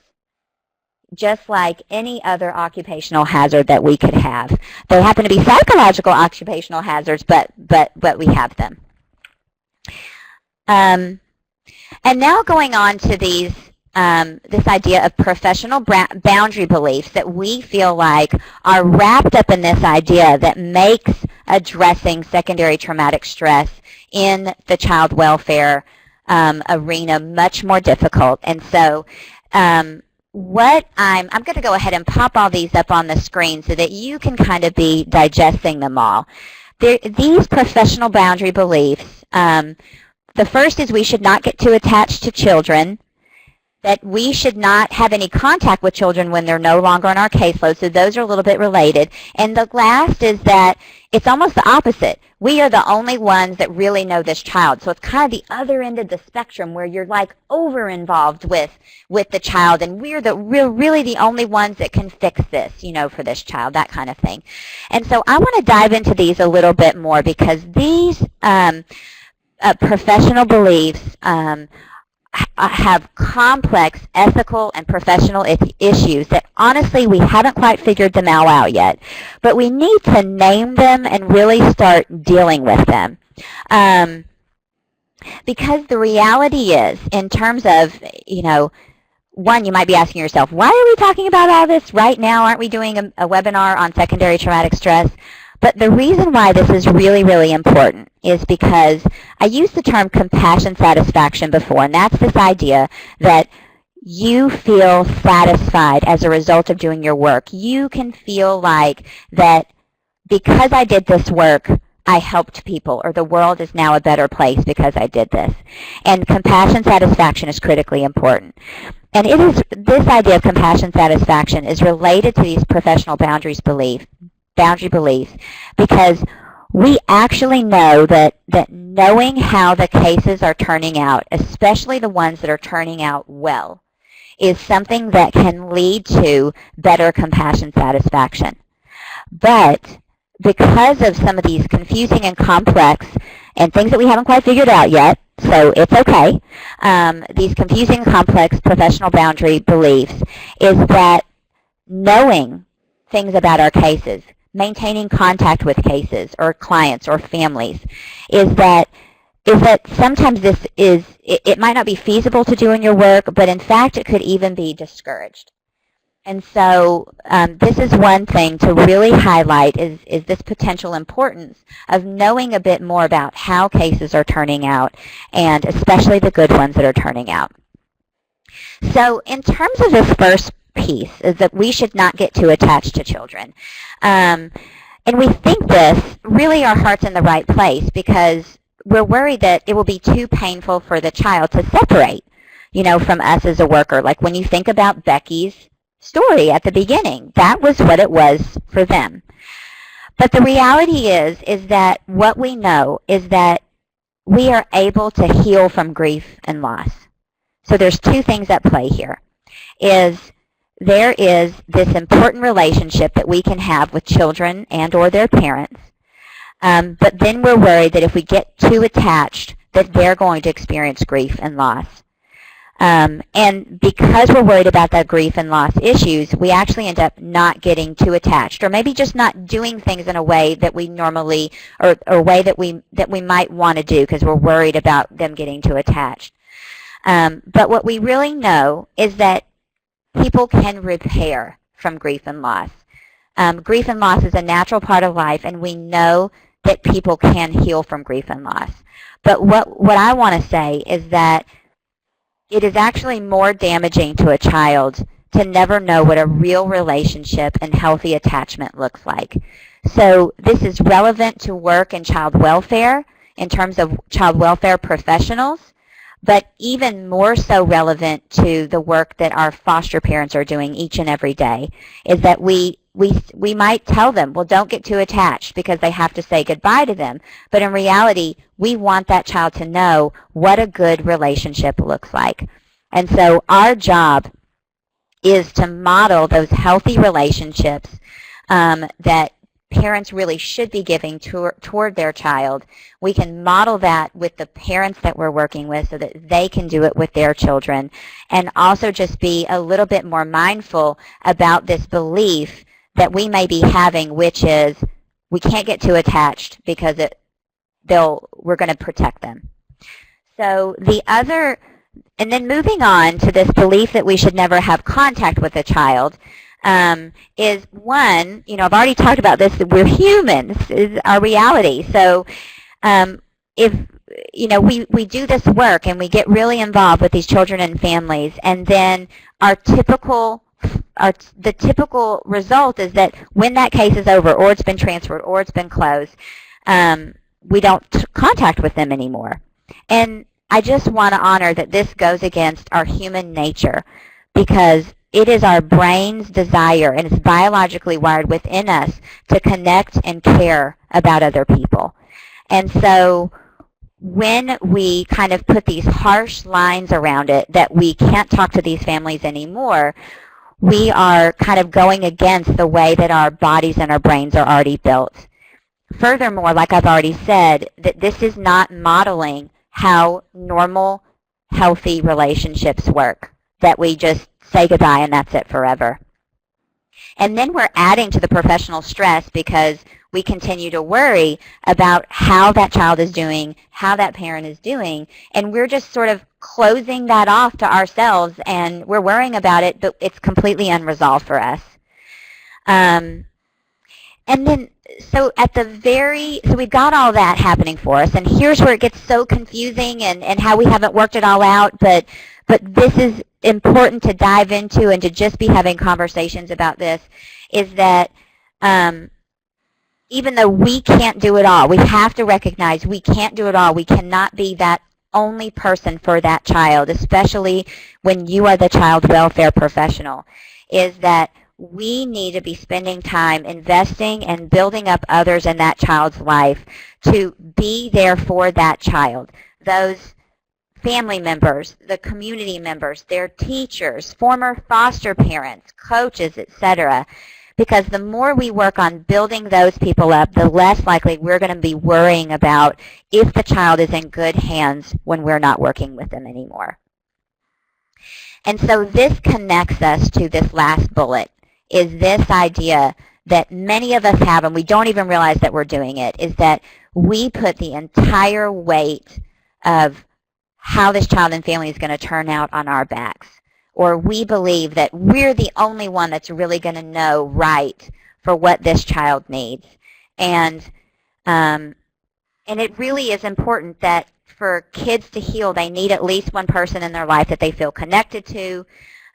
just like any other occupational hazard that we could have. They happen to be psychological occupational hazards, but we have them. And now going on to these this idea of professional boundary beliefs that we feel like are wrapped up in this idea that makes addressing secondary traumatic stress in the child welfare arena much more difficult. And so I'm going to go ahead and pop all these up on the screen so that you can kind of be digesting them all. These professional boundary beliefs, the first is we should not get too attached to children, that we should not have any contact with children when they're no longer on our caseload. So those are a little bit related. And the last is that it's almost the opposite. We are the only ones that really know this child. So it's kind of the other end of the spectrum where you're like over-involved with the child, and we're really the only ones that can fix this, you know, for this child, that kind of thing. And so I want to dive into these a little bit more because these professional beliefs have complex ethical and professional issues that honestly we haven't quite figured them all out yet. But we need to name them and really start dealing with them. Because the reality is, in terms of, you know, one, you might be asking yourself, why are we talking about all this right now? Aren't we doing a webinar on secondary traumatic stress? But the reason why this is really, really important is because I used the term compassion satisfaction before, and that's this idea that you feel satisfied as a result of doing your work. You can feel like that because I did this work, I helped people, or the world is now a better place because I did this. And compassion satisfaction is critically important. And it is, this idea of compassion satisfaction is related to these professional boundary beliefs, because we actually know that knowing how the cases are turning out, especially the ones that are turning out well, is something that can lead to better compassion satisfaction. But because of some of these confusing and complex and things that we haven't quite figured out yet, so it's okay, these confusing and complex professional boundary beliefs is that knowing things about our cases, maintaining contact with cases or clients or families, is that sometimes it might not be feasible to do in your work, but in fact it could even be discouraged. And so this is one thing to really highlight is this potential importance of knowing a bit more about how cases are turning out, and especially the good ones that are turning out. So in terms of this first piece is that we should not get too attached to children. And we think this, really our heart's in the right place because we're worried that it will be too painful for the child to separate, from us as a worker. Like when you think about Becky's story at the beginning, that was what it was for them. But the reality is that what we know is that we are able to heal from grief and loss. So there's two things at play here. There is this important relationship that we can have with children and or their parents, but then we're worried that if we get too attached, that they're going to experience grief and loss. And because we're worried about that grief and loss issues, we actually end up not getting too attached, or maybe just not doing things in a way that we normally, or a way that we might want to do because we're worried about them getting too attached. But what we really know is that people can repair from grief and loss. Grief and loss is a natural part of life, and we know that people can heal from grief and loss. But what I want to say is that it is actually more damaging to a child to never know what a real relationship and healthy attachment looks like. So this is relevant to work in child welfare in terms of child welfare professionals, but even more so relevant to the work that our foster parents are doing each and every day, is that we might tell them, well, don't get too attached because they have to say goodbye to them. But in reality, we want that child to know what a good relationship looks like. And so our job is to model those healthy relationships that parents really should be giving toward their child. We can model that with the parents that we're working with so that they can do it with their children, and also just be a little bit more mindful about this belief that we may be having, which is we can't get too attached because we're going to protect them. So and then moving on to this belief that we should never have contact with a child, is one, I've already talked about this, that we're humans, is our reality. So if, we do this work and we get really involved with these children and families, and then the typical result is that when that case is over, or it's been transferred, or it's been closed, we don't contact with them anymore. And I just want to honor that this goes against our human nature, because it is our brain's desire, and it's biologically wired within us to connect and care about other people. And so when we kind of put these harsh lines around it that we can't talk to these families anymore, we are kind of going against the way that our bodies and our brains are already built. Furthermore, like I've already said, that this is not modeling how normal, healthy relationships work, that we just say goodbye and that's it forever. And then we're adding to the professional stress because we continue to worry about how that child is doing, how that parent is doing, and we're just sort of closing that off to ourselves, and we're worrying about it, but it's completely unresolved for us. And then, so we've got all that happening for us, and here's where it gets so confusing and how we haven't worked it all out, but this is important to dive into and to just be having conversations about this, is that even though we can't do it all, we have to recognize we can't do it all. We cannot be that only person for that child, especially when you are the child welfare professional, is that we need to be spending time investing and building up others in that child's life to be there for that child. Those family members, the community members, their teachers, former foster parents, coaches, etc. Because the more we work on building those people up, the less likely we're going to be worrying about if the child is in good hands when we're not working with them anymore. And so this connects us to this last bullet, is this idea that many of us have, and we don't even realize that we're doing it, is that we put the entire weight of how this child and family is going to turn out on our backs. Or we believe that we're the only one that's really going to know right for what this child needs. And it really is important that for kids to heal, they need at least one person in their life that they feel connected to.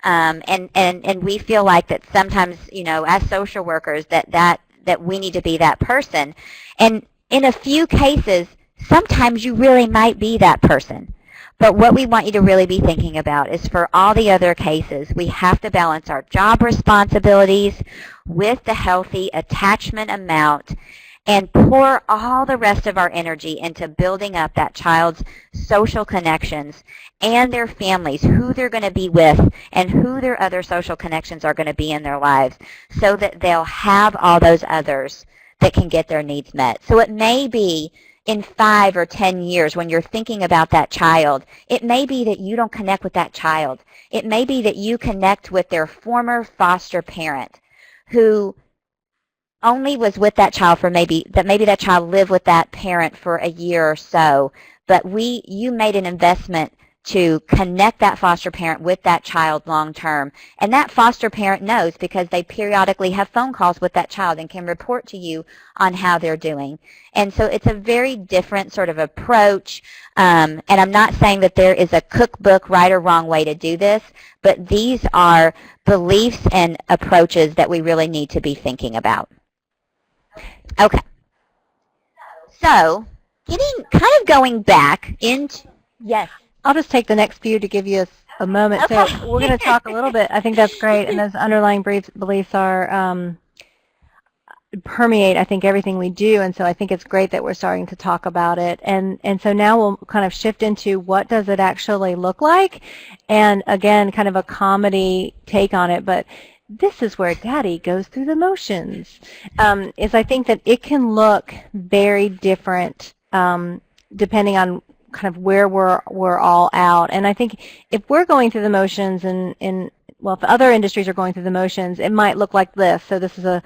And we feel like that sometimes, as social workers, that that we need to be that person. And in a few cases, sometimes you really might be that person. But what we want you to really be thinking about is for all the other cases, we have to balance our job responsibilities with the healthy attachment amount and pour all the rest of our energy into building up that child's social connections and their families, who they're going to be with and who their other social connections are going to be in their lives, so that they'll have all those others that can get their needs met. So it may be in 5 or 10 years when you're thinking about that child, it may be that you don't connect with that child. It may be that you connect with their former foster parent who only was with that child for maybe that child lived with that parent for a year or so, but you made an investment to connect that foster parent with that child long term. And that foster parent knows, because they periodically have phone calls with that child and can report to you on how they're doing. And so it's a very different sort of approach. And I'm not saying that there is a cookbook right or wrong way to do this, but these are beliefs and approaches that we really need to be thinking about. Okay. So, kind of going back into, yes. I'll just take the next few to give you a moment. Okay. So we're going to talk a little bit. I think that's great. And those underlying beliefs are permeate, I think, everything we do. And so I think it's great that we're starting to talk about it. And so now we'll kind of shift into what does it actually look like? And again, kind of a comedy take on it. But this is where Daddy goes through the motions. Is I think that it can look very different depending on kind of where we're all out. And I think if we're going through the motions well, if other industries are going through the motions, it might look like this. So this is a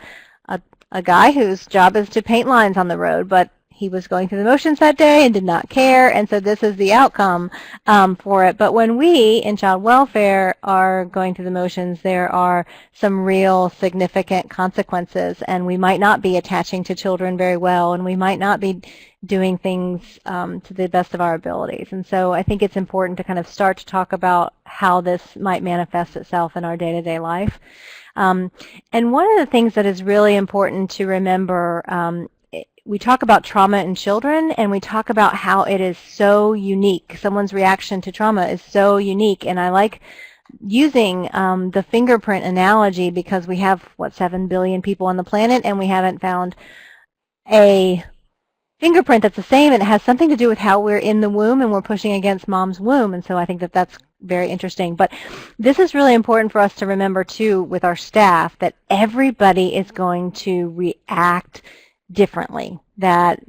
guy whose job is to paint lines on the road, but he was going through the motions that day and did not care, and so this is the outcome for it. But when we in child welfare are going through the motions, there are some real significant consequences, and we might not be attaching to children very well, and we might not be doing things to the best of our abilities. And so I think it's important to kind of start to talk about how this might manifest itself in our day-to-day life. And one of the things that is really important to remember, we talk about trauma in children, and we talk about how it is so unique. Someone's reaction to trauma is so unique, and I like using the fingerprint analogy because we have, 7 billion people on the planet, and we haven't found a fingerprint that's the same, and it has something to do with how we're in the womb and we're pushing against mom's womb. And so I think that that's very interesting. But this is really important for us to remember, too, with our staff, that everybody is going to react differently. That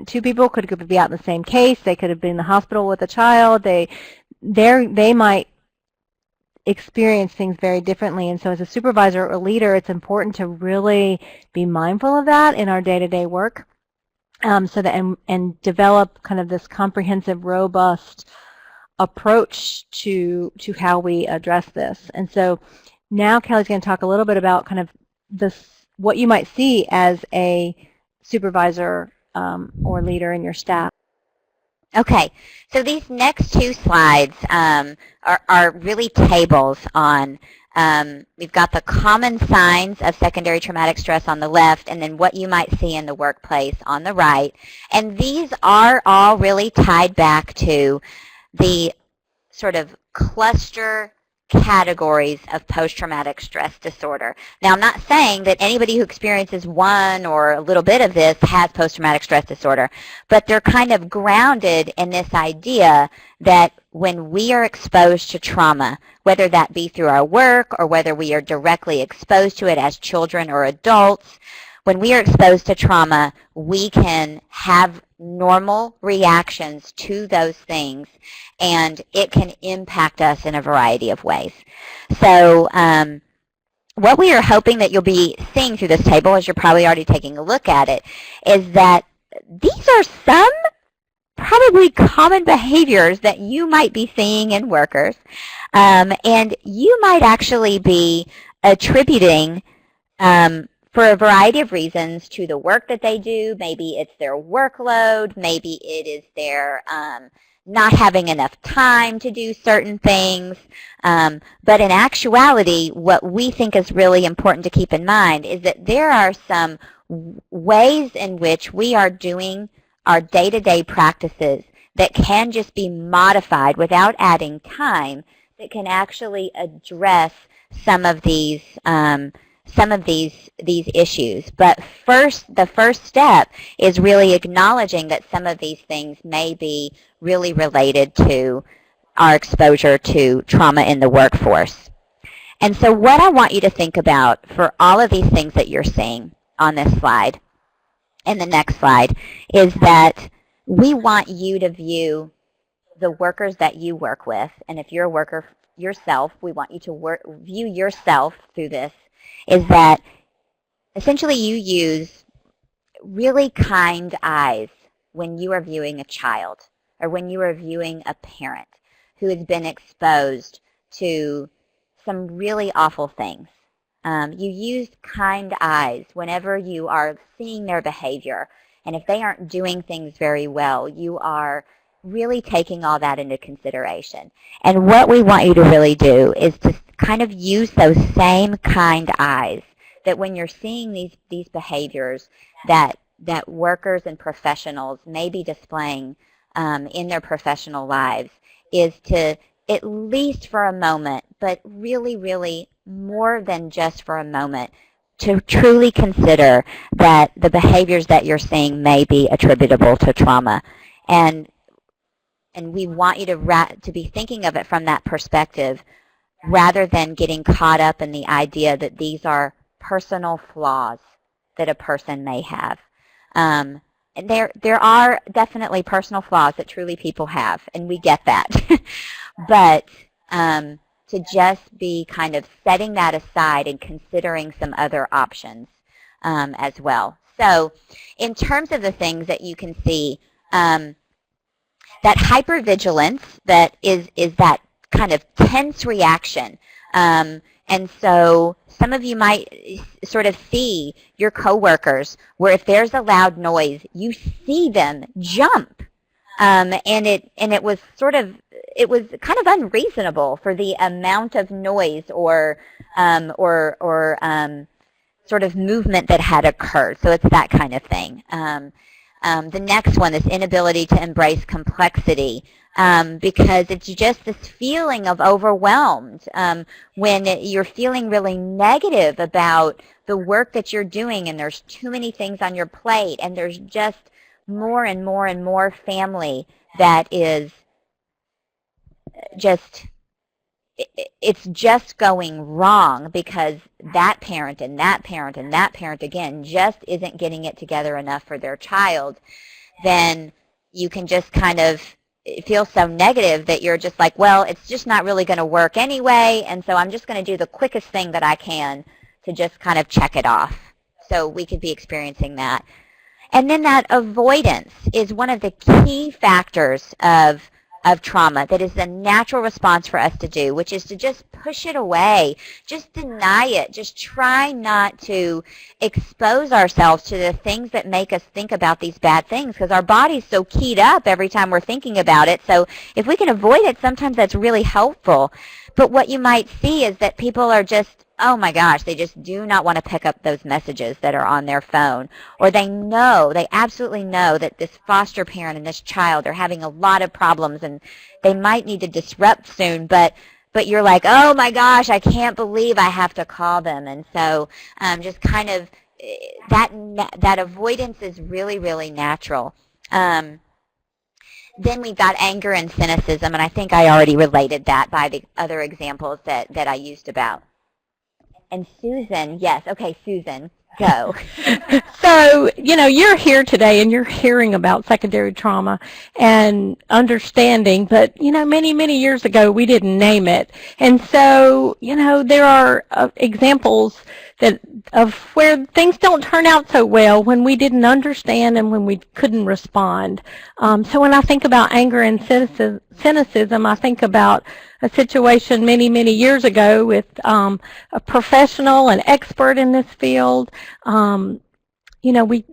two people could be out in the same case. They could have been in the hospital with a child. They might experience things very differently. And so as a supervisor or leader, it's important to really be mindful of that in our day-to-day work. So that and develop kind of this comprehensive, robust approach to how we address this. And so now Kelly's going to talk a little bit about kind of what you might see as a supervisor or leader in your staff. Okay, so these next 2 slides are really tables on, we've got the common signs of secondary traumatic stress on the left, and then what you might see in the workplace on the right. And these are all really tied back to the sort of cluster categories of post-traumatic stress disorder. Now, I'm not saying that anybody who experiences one or a little bit of this has post-traumatic stress disorder, but they're kind of grounded in this idea that when we are exposed to trauma, whether that be through our work or whether we are directly exposed to it as children or adults, when we are exposed to trauma, we can have normal reactions to those things, and it can impact us in a variety of ways. So what we are hoping that you'll be seeing through this table, as you're probably already taking a look at it, is that these are some probably common behaviors that you might be seeing in workers, and you might actually be attributing for a variety of reasons to the work that they do. Maybe it's their workload, maybe it is their not having enough time to do certain things. But in actuality, what we think is really important to keep in mind is that there are some ways in which we are doing our day-to-day practices that can just be modified without adding time, that can actually address some of these issues. But the first step is really acknowledging that some of these things may be really related to our exposure to trauma in the workforce. And so what I want you to think about for all of these things that you're seeing on this slide, and the next slide, is that we want you to view the workers that you work with, and if you're a worker yourself, we want you to view yourself through this, is that essentially you use really kind eyes when you are viewing a child or when you are viewing a parent who has been exposed to some really awful things. You use kind eyes whenever you are seeing their behavior, and if they aren't doing things very well, you are really taking all that into consideration. And what we want you to really do is to kind of use those same kind eyes, that when you're seeing these behaviors that workers and professionals may be displaying in their professional lives, is to, at least for a moment, but really, really more than just for a moment, to truly consider that the behaviors that you're seeing may be attributable to trauma. And we want you to be thinking of it from that perspective, rather than getting caught up in the idea that these are personal flaws that a person may have. And there are definitely personal flaws that truly people have, and we get that. But to just be kind of setting that aside and considering some other options as well. So in terms of the things that you can see, that hypervigilance, that is that kind of tense reaction. And so some of you might sort of see your coworkers where if there's a loud noise, you see them jump. And it was kind of unreasonable for the amount of noise or sort of movement that had occurred. So it's that kind of thing. The next one, this inability to embrace complexity, because it's just this feeling of overwhelmed when you're feeling really negative about the work that you're doing, and there's too many things on your plate, and there's just more and more and more family that is just, it's just going wrong because that parent and that parent and that parent, again, just isn't getting it together enough for their child. Then you can just kind of feel so negative that you're just like, well, it's just not really going to work anyway, and so I'm just going to do the quickest thing that I can to just kind of check it off. So we could be experiencing that. And then that avoidance is one of the key factors of trauma that is the natural response for us to do, which is to just push it away, just deny it, just try not to expose ourselves to the things that make us think about these bad things, because our body's so keyed up every time we're thinking about it. So if we can avoid it, sometimes that's really helpful. But what you might see is that people are just, oh my gosh, they just do not want to pick up those messages that are on their phone. Or they absolutely know that this foster parent and this child are having a lot of problems and they might need to disrupt soon, but you're like, oh my gosh, I can't believe I have to call them. And so just kind of that avoidance is really, really natural. Then we've got anger and cynicism, and I think I already related that by the other examples that I used about. And Susan, yes, okay, Susan, go. So, you're here today and you're hearing about secondary trauma and understanding, but, many, many years ago we didn't name it. And so, there are examples of where things don't turn out so well when we didn't understand and when we couldn't respond. So when I think about anger and cynicism, I think about a situation many, many years ago with a professional, an expert in this field. We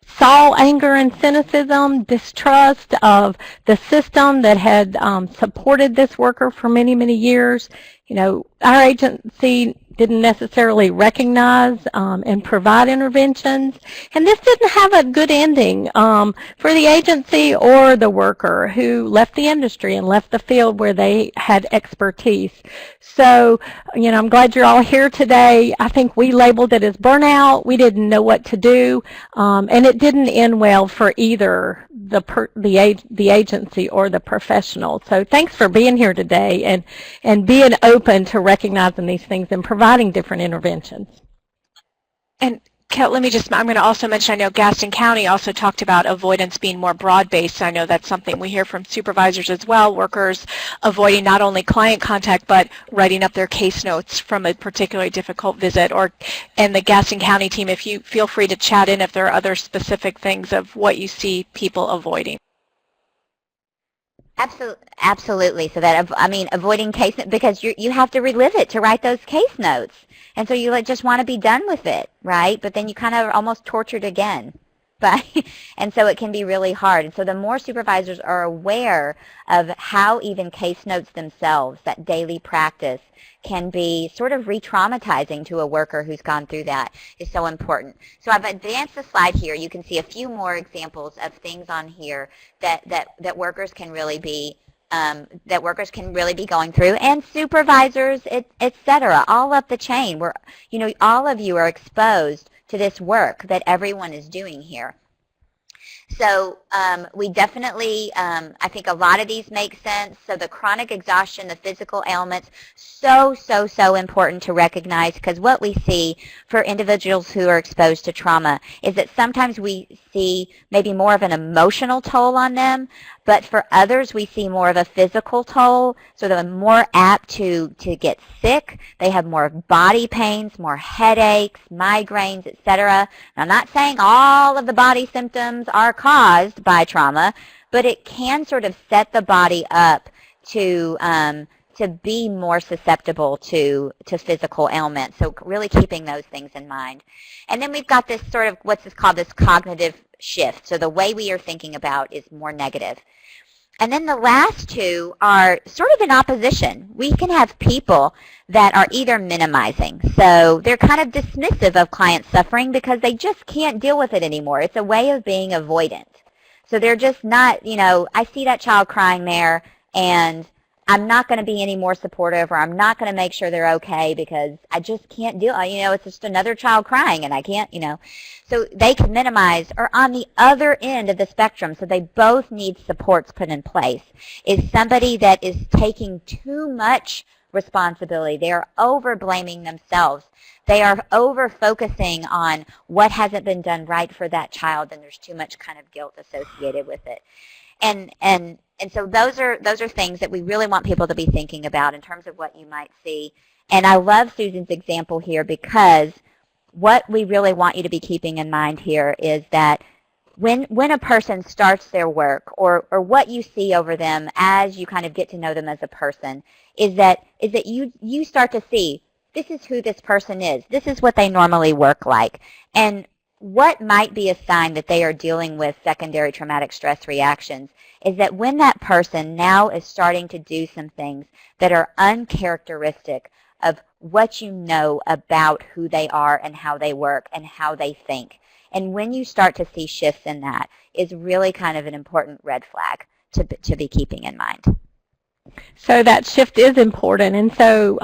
saw anger and cynicism, distrust of the system that had supported this worker for many, many years. Our agency didn't necessarily recognize and provide interventions. And this didn't have a good ending for the agency or the worker who left the industry and left the field where they had expertise. So, you know, I'm glad you're all here today. I think we labeled it as burnout. We didn't know what to do, and it didn't end well for either the agency or the professional. So thanks for being here today and being open to recognizing these things and providing different interventions. And I'm going to also mention, I know Gaston County also talked about avoidance being more broad-based. I know that's something we hear from supervisors as well, workers avoiding not only client contact, but writing up their case notes from a particularly difficult visit. And the Gaston County team, if you feel free to chat in if there are other specific things of what you see people avoiding. Absolutely. So that, I mean, avoiding case, because you have to relive it to write those case notes. And so you just want to be done with it, right? But then you kind of are almost tortured again. And so it can be really hard. And so the more supervisors are aware of how even case notes themselves, that daily practice, can be sort of re-traumatizing to a worker who's gone through that is so important. So I've advanced the slide here. You can see a few more examples of things on here that workers can really be going through, and supervisors, etc., all up the chain. All of you are exposed to this work that everyone is doing here. So we definitely, I think a lot of these make sense. So the chronic exhaustion, the physical ailments, so important to recognize, because what we see for individuals who are exposed to trauma is that sometimes we see maybe more of an emotional toll on them, but for others we see more of a physical toll. So they're more apt to get sick. They have more body pains, more headaches, migraines, etc. I'm not saying all of the body symptoms are caused by trauma, but it can sort of set the body up to be more susceptible to physical ailments. So really keeping those things in mind. And then we've got this sort of what's called this cognitive shift. So the way we are thinking about is more negative. And then the last two are sort of in opposition. We can have people that are either minimizing. So they're kind of dismissive of client suffering because they just can't deal with it anymore. It's a way of being avoidant. So they're just not, I see that child crying there, and I'm not going to be any more supportive, or I'm not going to make sure they're okay because I just can't deal. It's just another child crying and I can't, So they can minimize, or on the other end of the spectrum, so they both need supports put in place, is somebody that is taking too much responsibility. They are over-blaming themselves. They are over-focusing on what hasn't been done right for that child, and there's too much kind of guilt associated with it. And so those are things that we really want people to be thinking about in terms of what you might see. And I love Susan's example here, because what we really want you to be keeping in mind here is that when a person starts their work, or what you see over them as you kind of get to know them as a person, is that you start to see, this is who this person is. This is what they normally work like. And what might be a sign that they are dealing with secondary traumatic stress reactions is that when that person now is starting to do some things that are uncharacteristic of what you know about who they are and how they work and how they think. And when you start to see shifts in that, is really kind of an important red flag to be keeping in mind. So that shift is important, and so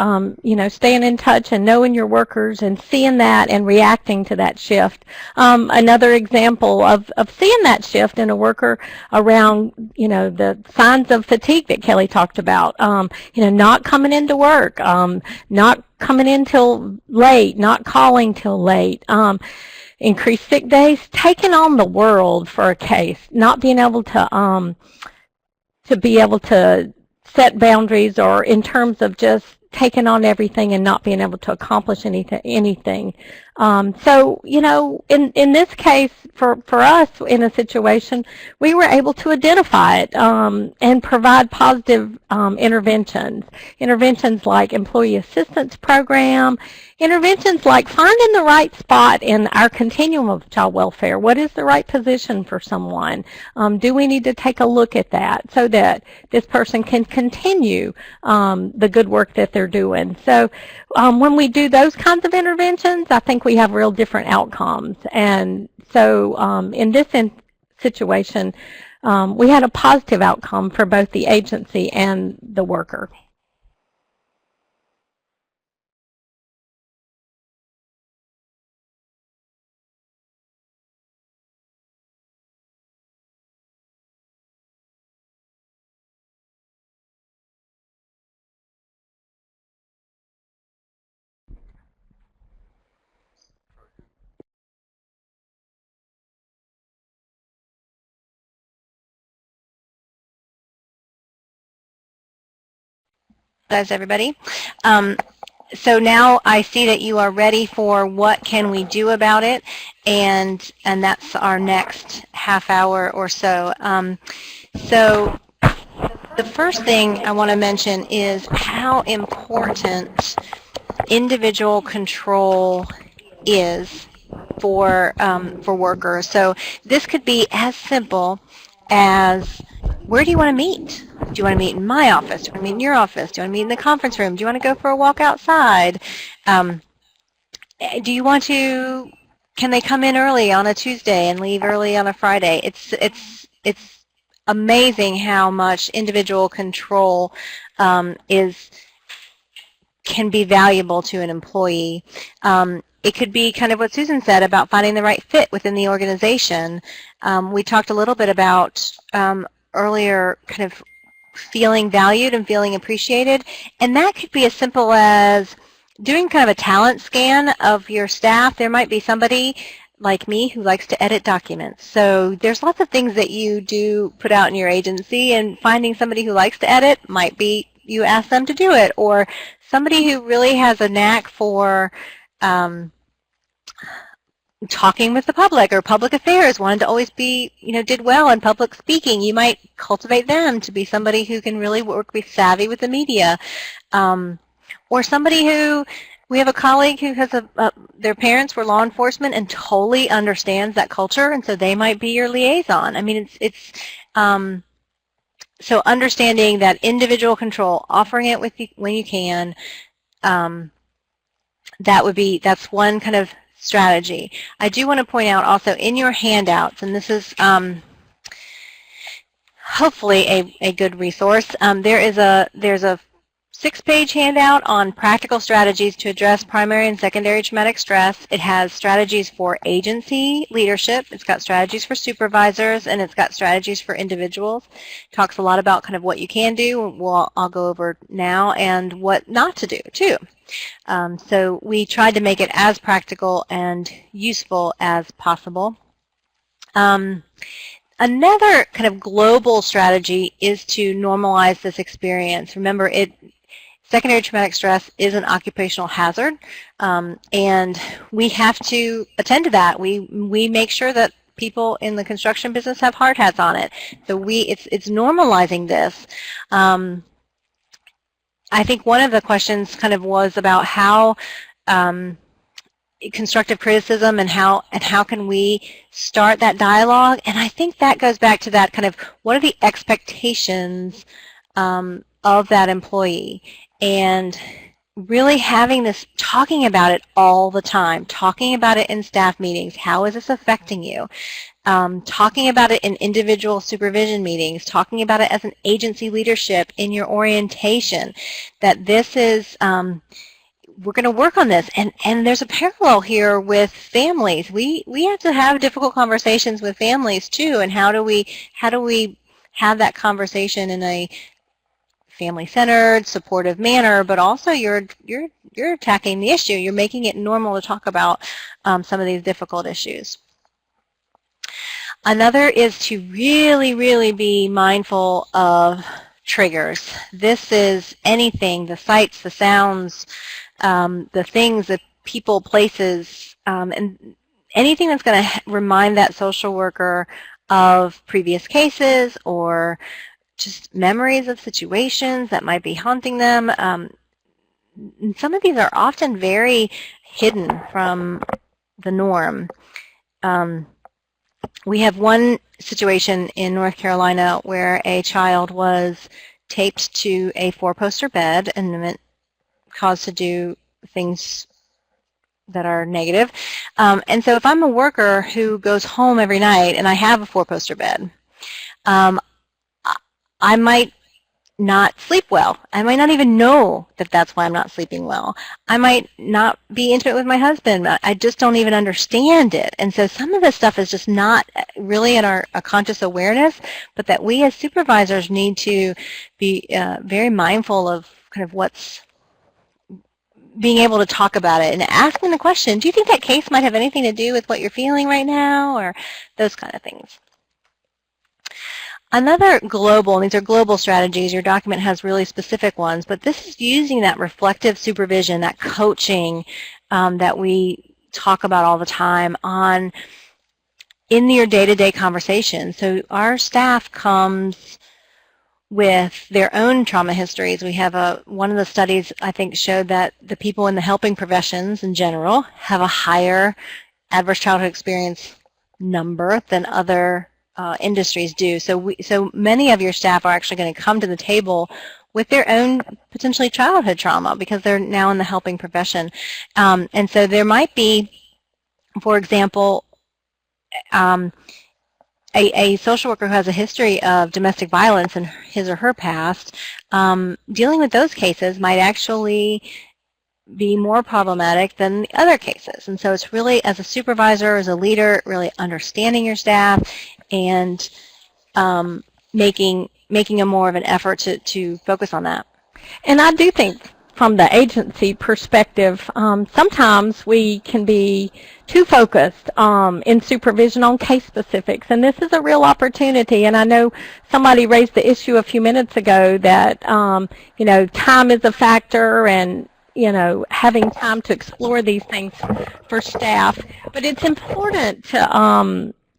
staying in touch and knowing your workers and seeing that and reacting to that shift. Another example of seeing that shift in a worker around the signs of fatigue that Kelly talked about. Not coming into work, not coming in till late, not calling till late. Increased sick days, taking on the world for a case, not being able to set boundaries, or in terms of just taking on everything and not being able to accomplish anything. So, in this case, for us in a situation, we were able to identify it and provide positive interventions. Interventions like employee assistance program, interventions like finding the right spot in our continuum of child welfare. What is the right position for someone? Do we need to take a look at that so that this person can continue the good work that they're they're doing. So when we do those kinds of interventions, I think we have real different outcomes. And so in this situation, we had a positive outcome for both the agency and the worker. That's everybody. So now I see that you are ready for what can we do about it, and that's our next half hour or so. So the first thing I want to mention is how important individual control is for workers. So this could be as simple as, where do you want to meet? Do you want to meet in my office? Do you want to meet in your office? Do you want to meet in the conference room? Do you want to go for a walk outside? Do you want to, can they come in early on a Tuesday and leave early on a Friday? It's amazing how much individual control can be valuable to an employee. It could be kind of what Susan said about finding the right fit within the organization. We talked a little bit about earlier kind of feeling valued and feeling appreciated, and that could be as simple as doing kind of a talent scan of your staff. There might be somebody like me who likes to edit documents. So there's lots of things that you do put out in your agency, and finding somebody who likes to edit might be you ask them to do it, or somebody who really has a knack for talking with the public or public affairs, wanted to always be, did well in public speaking. You might cultivate them to be somebody who can really be savvy with the media. Or somebody who, we have a colleague who has their parents were law enforcement and totally understands that culture, and so they might be your liaison. I mean, so understanding that individual control, offering it when you can, that's one kind of strategy. I do want to point out also in your handouts, and this is hopefully a good resource. There's a 6-page handout on practical strategies to address primary and secondary traumatic stress. It has strategies for agency leadership. It's got strategies for supervisors, and it's got strategies for individuals. It talks a lot about kind of what you can do. I'll go over now, and what not to do too. So we tried to make it as practical and useful as possible. Another kind of global strategy is to normalize this experience. Remember, secondary traumatic stress is an occupational hazard, and we have to attend to that. We make sure that people in the construction business have hard hats on it. So it's normalizing this. I think one of the questions kind of was about how constructive criticism and how can we start that dialogue, and I think that goes back to that kind of what are the expectations of that employee, and really having this, talking about it all the time, talking about it in staff meetings. How is this affecting you? Talking about it in individual supervision meetings, talking about it as an agency leadership in your orientation, that this is, we're going to work on this. And there's a parallel here with families. We have to have difficult conversations with families too, and how do we have that conversation in a family-centered, supportive manner, but also you're attacking the issue. You're making it normal to talk about some of these difficult issues. Another is to really, really be mindful of triggers. This is anything, the sights, the sounds, the things, the people, places, and anything that's going to remind that social worker of previous cases or just memories of situations that might be haunting them. Some of these are often very hidden from the norm. We have one situation in North Carolina where a child was taped to a 4-poster bed and cause to do things that are negative. And so if I'm a worker who goes home every night and I have a 4-poster bed, I might not sleep well. I might not even know that that's why I'm not sleeping well. I might not be intimate with my husband. I just don't even understand it. And so some of this stuff is just not really in our conscious awareness, but that we as supervisors need to be very mindful of kind of what's being able to talk about it and asking the question, do you think that case might have anything to do with what you're feeling right now, or those kind of things. Another global, and these are global strategies, your document has really specific ones, but this is using that reflective supervision, that coaching that we talk about all the time in your day-to-day conversation. So our staff comes with their own trauma histories. We have one of the studies, I think, showed that the people in the helping professions in general have a higher adverse childhood experience number than other industries do. So many of your staff are actually going to come to the table with their own potentially childhood trauma because they're now in the helping profession. And so there might be, for example, a social worker who has a history of domestic violence in his or her past, dealing with those cases might actually be more problematic than the other cases. And so it's really, as a supervisor, as a leader, really understanding your staff and making a more of an effort to focus on that. And I do think from the agency perspective, sometimes we can be too focused in supervision on case specifics, and this is a real opportunity. And I know somebody raised the issue a few minutes ago that time is a factor, and having time to explore these things for staff. But it's important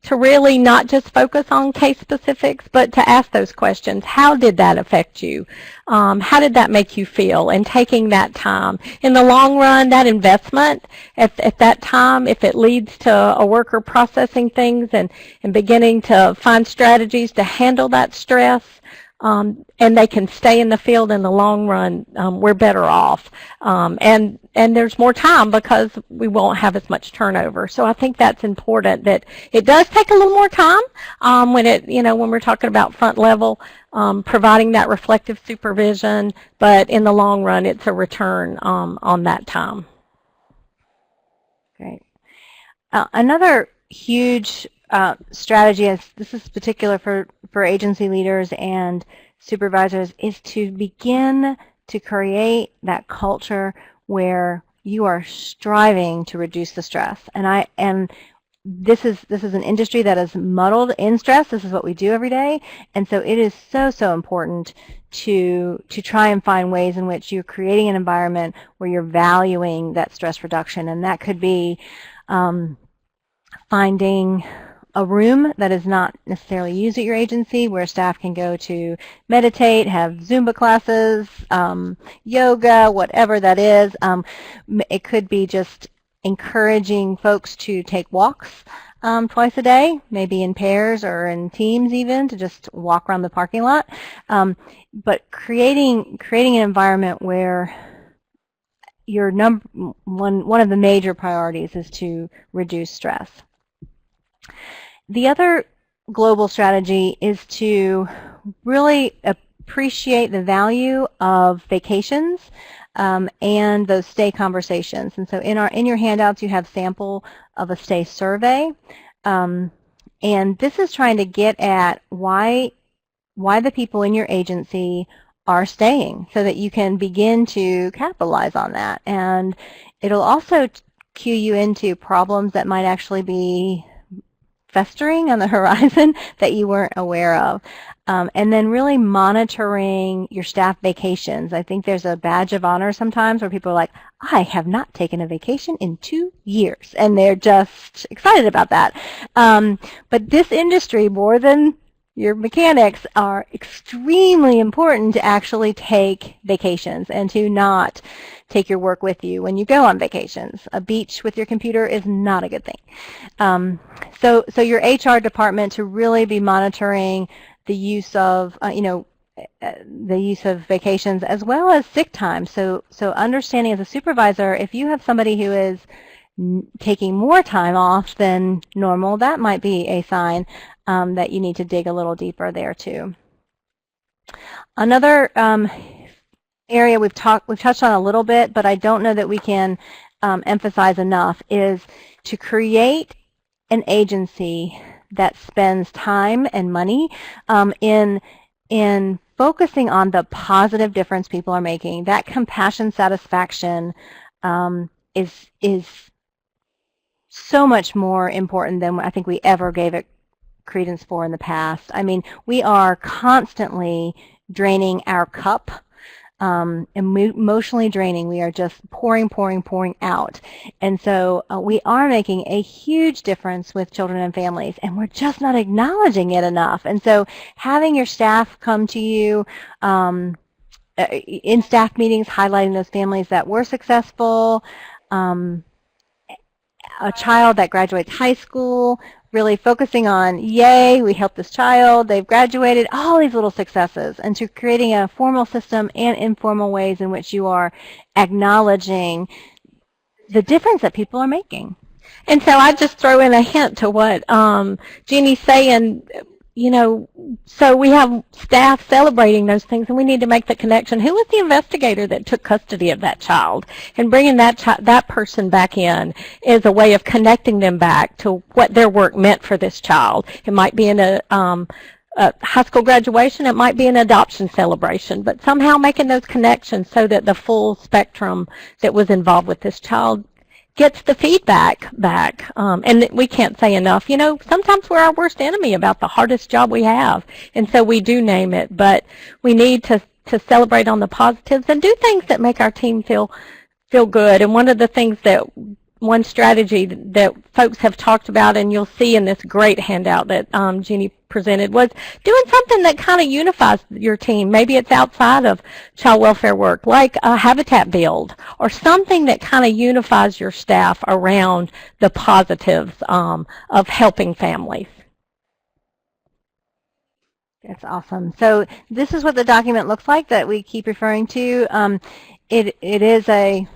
to really not just focus on case specifics, but to ask those questions. How did that affect you? How did that make you feel? And taking that time. In the long run, that investment at that time, if it leads to a worker processing things and beginning to find strategies to handle that stress, and they can stay in the field in the long run, we're better off. And there's more time because we won't have as much turnover. So I think that's important, that it does take a little more time when we're talking about front level, providing that reflective supervision, but in the long run, it's a return on that time. Great. Another huge strategy, this is particular for agency leaders and supervisors, is to begin to create that culture where you are striving to reduce the stress. And this is an industry that is muddled in stress. This is what we do every day, and so it is so important to try and find ways in which you're creating an environment where you're valuing that stress reduction, and that could be finding a room that is not necessarily used at your agency where staff can go to meditate, have Zumba classes, yoga, whatever that is. It could be just encouraging folks to take walks twice a day, maybe in pairs or in teams even, to just walk around the parking lot. But creating an environment where your one of the major priorities is to reduce stress. The other global strategy is to really appreciate the value of vacations and those stay conversations. And so in your handouts you have sample of a stay survey, and this is trying to get at why the people in your agency are staying, so that you can begin to capitalize on that. And it'll also cue you into problems that might actually be festering on the horizon that you weren't aware of. And then really monitoring your staff vacations. I think there's a badge of honor sometimes where people are like, I have not taken a vacation in 2 years, and they're just excited about that. But this industry, more than your mechanics, are extremely important to actually take vacations and to not take your work with you when you go on vacations. A beach with your computer is not a good thing. So your HR department to really be monitoring the use of, the use of vacations as well as sick time. So understanding as a supervisor, if you have somebody who is taking more time off than normal, that might be a sign that you need to dig a little deeper there too. Another area we've touched on a little bit, but I don't know that we can emphasize enough, is to create an agency that spends time and money in focusing on the positive difference people are making. That compassion satisfaction is so much more important than I think we ever gave it credence for in the past. I mean, we are constantly draining our cup, emotionally draining. We are just pouring out. And so we are making a huge difference with children and families, and we're just not acknowledging it enough. And so having your staff come to you in staff meetings, highlighting those families that were successful, a child that graduates high school, really focusing on, yay, we helped this child, they've graduated, all these little successes, and to creating a formal system and informal ways in which you are acknowledging the difference that people are making. And so I just throw in a hint to what Jeannie's saying. You know, so we have staff celebrating those things, and we need to make the connection. Who was the investigator that took custody of that child? And bringing that person back in is a way of connecting them back to what their work meant for this child. It might be in a high school graduation, it might be an adoption celebration, but somehow making those connections so that the full spectrum that was involved with this child gets the feedback back. And we can't say enough, you know, sometimes we're our worst enemy about the hardest job we have, and so we do name it, but we need to celebrate on the positives and do things that make our team feel good. And one of the things one strategy that folks have talked about, and you'll see in this great handout that Jeannie presented, was doing something that kind of unifies your team. Maybe it's outside of child welfare work, like a habitat build, or something that kind of unifies your staff around the positives of helping families. That's awesome. So this is what the document looks like that we keep referring to. It is a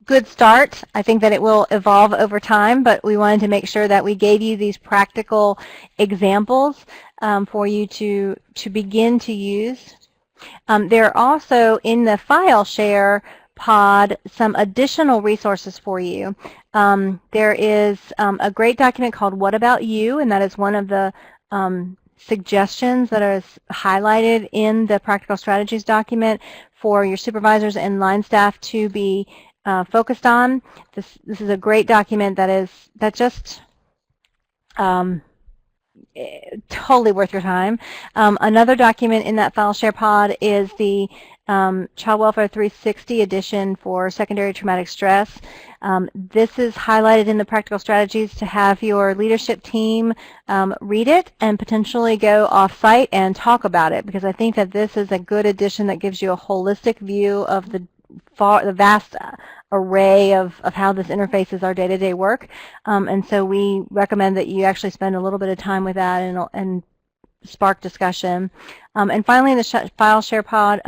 good start. I think that it will evolve over time, but we wanted to make sure that we gave you these practical examples for you to begin to use. There are also in the file share pod some additional resources for you. There is a great document called What About You, and that is one of the suggestions that is highlighted in the practical strategies document for your supervisors and line staff to be focused on. This is a great document that just totally worth your time. Another document in that file share pod is the Child Welfare 360 edition for secondary traumatic stress. This is highlighted in the practical strategies to have your leadership team read it and potentially go off-site and talk about it, because I think that this is a good addition that gives you a holistic view of the vast array of how this interfaces our day-to-day work. And so we recommend that you actually spend a little bit of time with that and spark discussion. And finally, in the file share pod,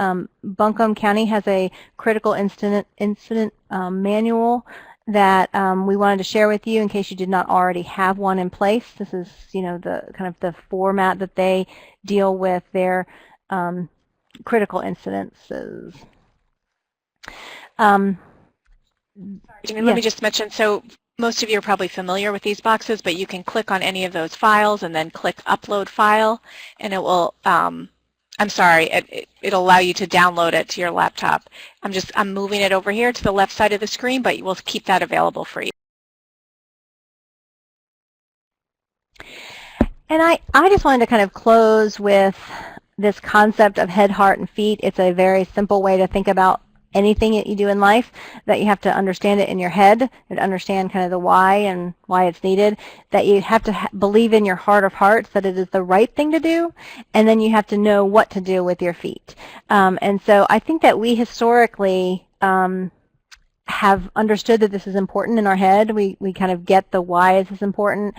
Buncombe County has a critical incident manual that we wanted to share with you in case you did not already have one in place. This is, you know, the kind of the format that they deal with their critical incidences. Let me just mention, so most of you are probably familiar with these boxes, but you can click on any of those files and then click Upload File, and it will, it'll allow you to download it to your laptop. I'm moving it over here to the left side of the screen, but we'll keep that available for you. And I just wanted to kind of close with this concept of head, heart, and feet. It's a very simple way to think about anything that you do in life, that you have to understand it in your head and understand kind of the why and why it's needed, that you have to believe in your heart of hearts that it is the right thing to do, and then you have to know what to do with your feet. And so I think that we historically have understood that this is important in our head. We kind of get the why is this important,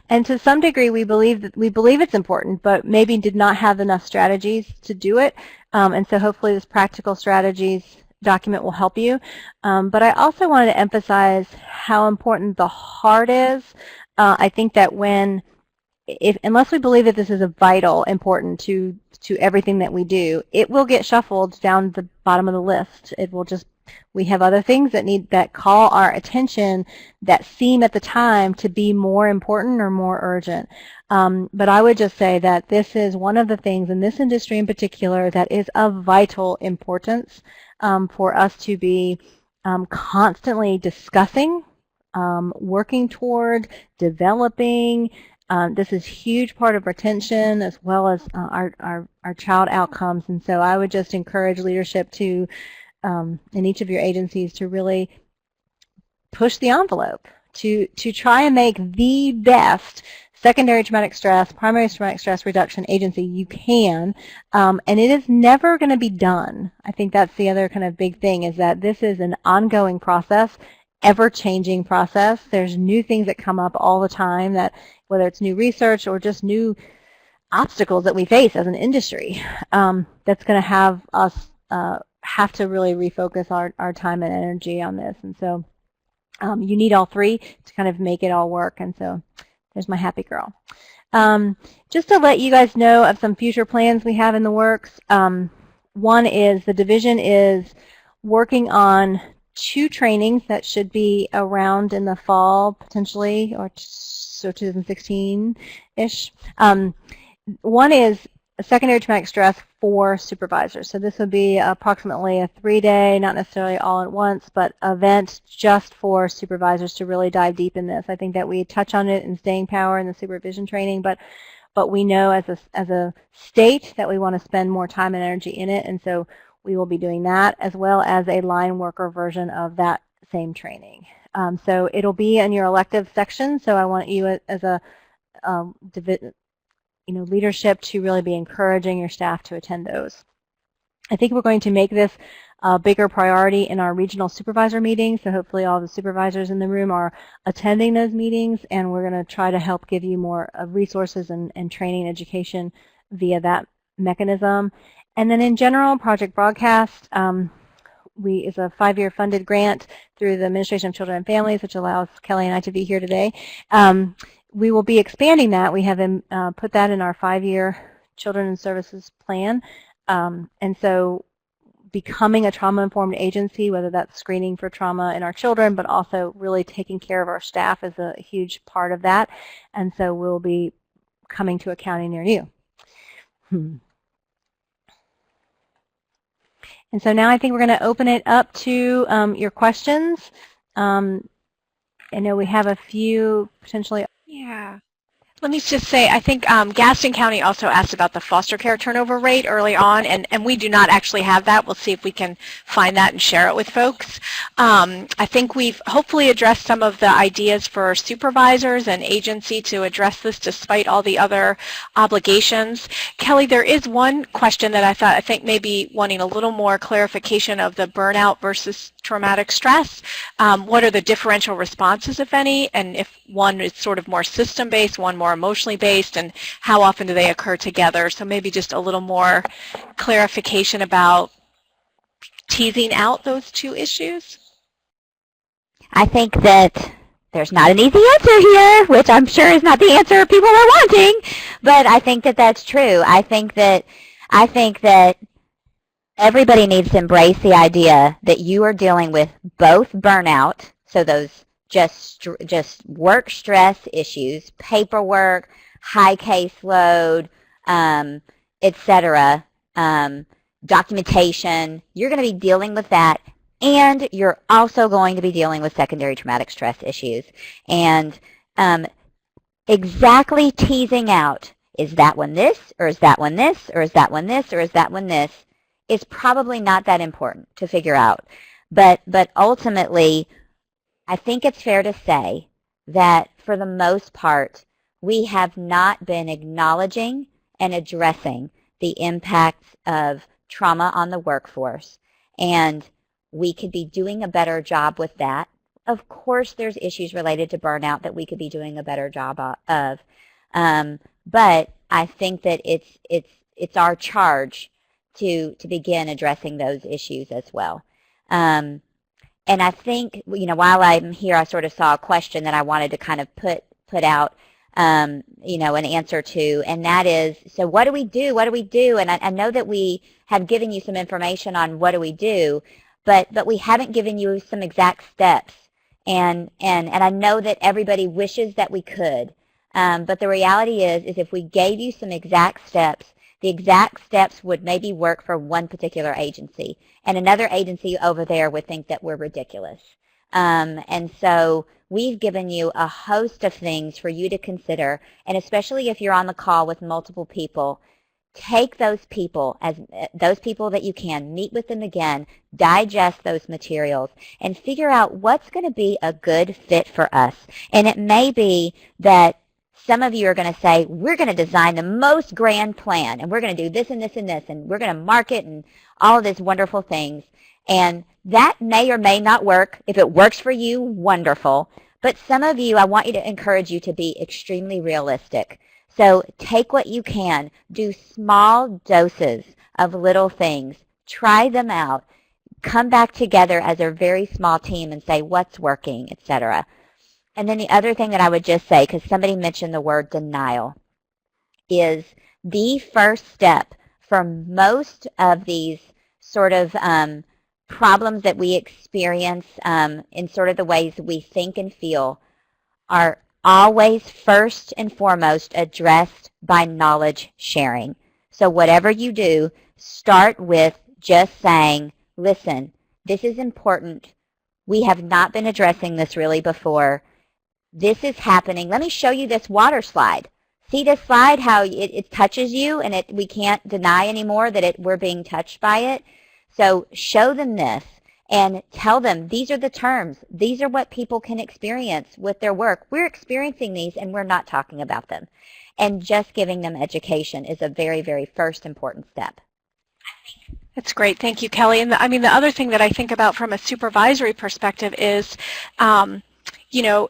and to some degree we believe it's important, but maybe did not have enough strategies to do it. And so hopefully this practical strategies document will help you. But I also wanted to emphasize how important the heart is. I think that unless we believe that this is a vital important to everything that we do, it will get shuffled down the bottom of the list. It will just, we have other things that call our attention that seem at the time to be more important or more urgent. But I would just say that this is one of the things in this industry in particular that is of vital importance for us to be constantly discussing, working toward, developing. This is a huge part of retention as well as our child outcomes. And so I would just encourage leadership to, in each of your agencies, to really push the envelope, to try and make the best secondary traumatic stress, primary traumatic stress reduction agency you can. And it is never going to be done. I think that's the other kind of big thing, is that this is an ongoing process, ever-changing process. There's new things that come up all the time, that whether it's new research or just new obstacles that we face as an industry, that's going to have us have to really refocus our time and energy on this. And so you need all three to kind of make it all work. And so there's my happy girl. Just to let you guys know of some future plans we have in the works. One is the division is working on 2 trainings that should be around in the fall, potentially, or so 2016-ish. One is secondary traumatic stress for supervisors. So this would be approximately a 3-day, not necessarily all at once, but event just for supervisors to really dive deep in this. I think that we touch on it in staying power in the supervision training, but we know as a state that we want to spend more time and energy in it, and so we will be doing that, as well as a line worker version of that same training. So it'll be in your elective section, so I want you as a leadership to really be encouraging your staff to attend those. I think we're going to make this a bigger priority in our regional supervisor meetings, so hopefully all the supervisors in the room are attending those meetings, and we're going to try to help give you more resources and training and education via that mechanism. And then in general, Project Broadcast is a 5-year funded grant through the Administration of Children and Families, which allows Kelly and I to be here today. We will be expanding that. We have put that in our 5-year Children and Services plan. And so becoming a trauma-informed agency, whether that's screening for trauma in our children, but also really taking care of our staff, is a huge part of that. And so we'll be coming to a county near you. And so now I think we're going to open it up to your questions. I know we have a few potentially. Yeah. Let me just say, I think Gaston County also asked about the foster care turnover rate early on, and we do not actually have that. We'll see if we can find that and share it with folks. I think we've hopefully addressed some of the ideas for supervisors and agency to address this despite all the other obligations. Kelly, there is one question that I think maybe wanting a little more clarification of the burnout versus traumatic stress. What are the differential responses, if any, and if one is sort of more system-based, one more emotionally based, and how often do they occur together? So maybe just a little more clarification about teasing out those 2 issues. I think that there's not an easy answer here, which I'm sure is not the answer people are wanting, but I think that that's true. I think that everybody needs to embrace the idea that you are dealing with both burnout, so those just work stress issues, paperwork, high caseload, etc., documentation. You're going to be dealing with that, and you're also going to be dealing with secondary traumatic stress issues. And exactly teasing out, is that one this, or is that one this, or is that one this, or is that one this, is probably not that important to figure out. But ultimately, I think it's fair to say that for the most part, we have not been acknowledging and addressing the impacts of trauma on the workforce. And we could be doing a better job with that. Of course, there's issues related to burnout that we could be doing a better job of. But I think that it's our charge to begin addressing those issues as well. And I think, while I'm here, I sort of saw a question that I wanted to kind of put out, an answer to, and that is, so what do we do? What do we do? And I know that we have given you some information on what do we do, but we haven't given you some exact steps. And I know that everybody wishes that we could, but the reality is if we gave you some exact steps, the exact steps would maybe work for one particular agency, and another agency over there would think that we're ridiculous. And so we've given you a host of things for you to consider, and especially if you're on the call with multiple people, take those people that you can, meet with them again, digest those materials, and figure out what's going to be a good fit for us. And it may be that some of you are going to say, we're going to design the most grand plan, and we're going to do this and this and this, and we're going to market and all of these wonderful things. And that may or may not work. If it works for you, wonderful. But some of you, I want you to encourage you to be extremely realistic. So take what you can. Do small doses of little things. Try them out. Come back together as a very small team and say what's working, etc. And then the other thing that I would just say, because somebody mentioned the word denial, is the first step for most of these sort of problems that we experience in sort of the ways we think and feel are always first and foremost addressed by knowledge sharing. So whatever you do, start with just saying, listen, this is important. We have not been addressing this really before. This is happening. Let me show you this water slide. See this slide, how it touches you, and we can't deny anymore that we're being touched by it. So show them this and tell them these are the terms. These are what people can experience with their work. We're experiencing these and we're not talking about them. And just giving them education is a very, very first important step. That's great. Thank you, Kelly. And the other thing that I think about from a supervisory perspective is,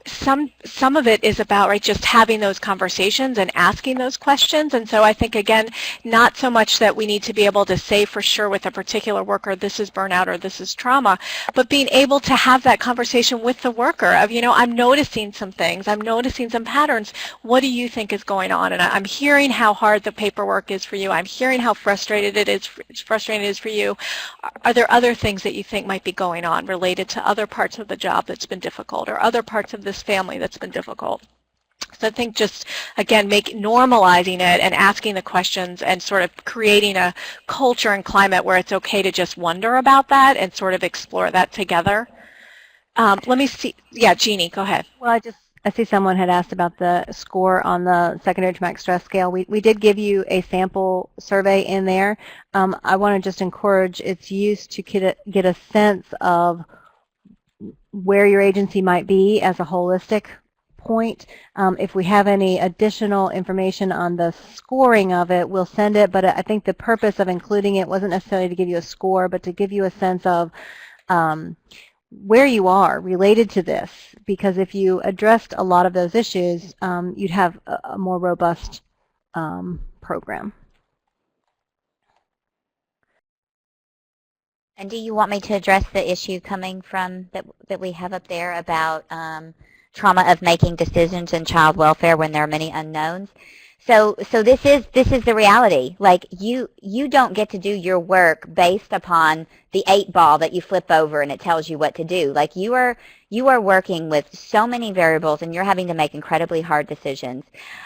some of it is about just having those conversations and asking those questions. And so I think, again, not so much that we need to be able to say for sure with a particular worker, this is burnout or this is trauma, but being able to have that conversation with the worker of, I'm noticing some things, I'm noticing some patterns. What do you think is going on? And I'm hearing how hard the paperwork is for you. I'm hearing how frustrating it is for you. Are there other things that you think might be going on related to other parts of the job that's been difficult, or other parts of this family that's been difficult? So I think just, again, normalizing it and asking the questions and sort of creating a culture and climate where it's okay to just wonder about that and sort of explore that together. Let me see. Yeah, Jeannie, go ahead. Well, I see someone had asked about the score on the secondary traumatic stress scale. We did give you a sample survey in there. I want to just encourage its use to get a sense of where your agency might be as a holistic point. If we have any additional information on the scoring of it, we'll send it, but I think the purpose of including it wasn't necessarily to give you a score, but to give you a sense of where you are related to this, because if you addressed a lot of those issues, you'd have a more robust program. And do you want me to address the issue coming from that we have up there about trauma of making decisions in child welfare when there are many unknowns? So this is the reality. Like you don't get to do your work based upon the 8-ball that you flip over and it tells you what to do. Like you are working with so many variables and you're having to make incredibly hard decisions.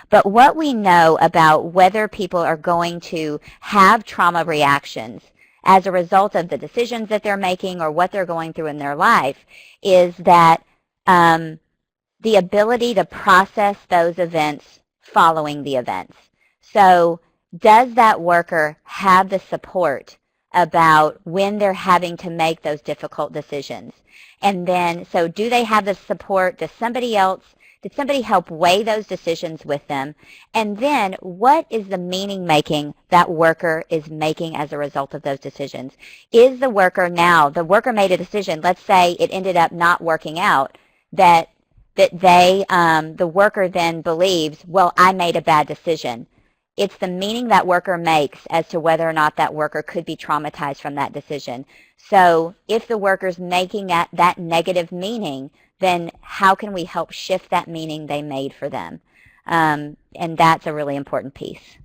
But what we know about whether people are going to have trauma reactions as a result of the decisions that they're making or what they're going through in their life is that the ability to process those events following the events. So does that worker have the support about when they're having to make those difficult decisions? And then, so do they have the support? Does somebody else Did somebody help weigh those decisions with them? And then what is the meaning making that worker is making as a result of those decisions? Is the worker made a decision, let's say it ended up not working out, that the worker then believes, well, I made a bad decision. It's the meaning that worker makes as to whether or not that worker could be traumatized from that decision. So if the worker's making that negative meaning, then how can we help shift that meaning they made for them? And that's a really important piece.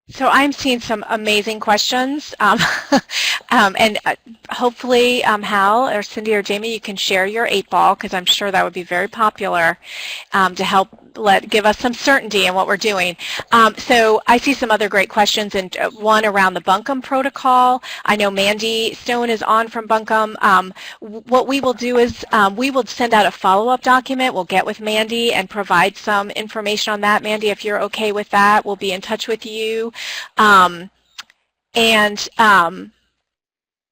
So I'm seeing some amazing questions, and hopefully Hal or Cindy or Jamie, you can share your 8-ball, because I'm sure that would be very popular to help give us some certainty in what we're doing. So I see some other great questions, and one around the Buncombe protocol. I know Mandy Stone is on from Buncombe. What we will do is we will send out a follow-up document. We'll get with Mandy and provide some information on that. Mandy, if you're okay with that, we'll be in touch with you.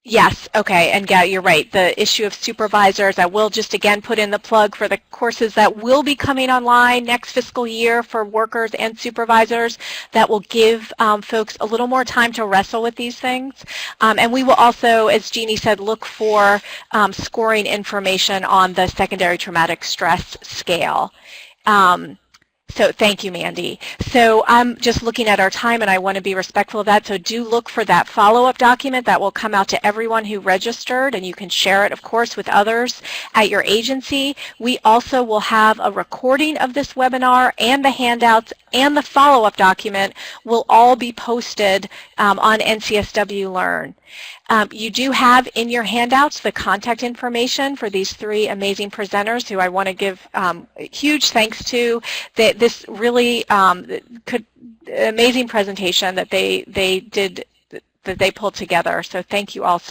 Yes, okay, and yeah, you're right. The issue of supervisors, I will just again put in the plug for the courses that will be coming online next fiscal year for workers and supervisors that will give folks a little more time to wrestle with these things. And we will also, as Jeannie said, look for scoring information on the secondary traumatic stress scale. So thank you, Mandy. So I'm just looking at our time, and I want to be respectful of that. So do look for that follow-up document that will come out to everyone who registered, and you can share it, of course, with others at your agency. We also will have a recording of this webinar, and the handouts and the follow-up document will all be posted on NCSW Learn. You do have in your handouts the contact information for these 3 amazing presenters who I want to give huge thanks to. This really amazing presentation that they did, that they pulled together. So thank you all so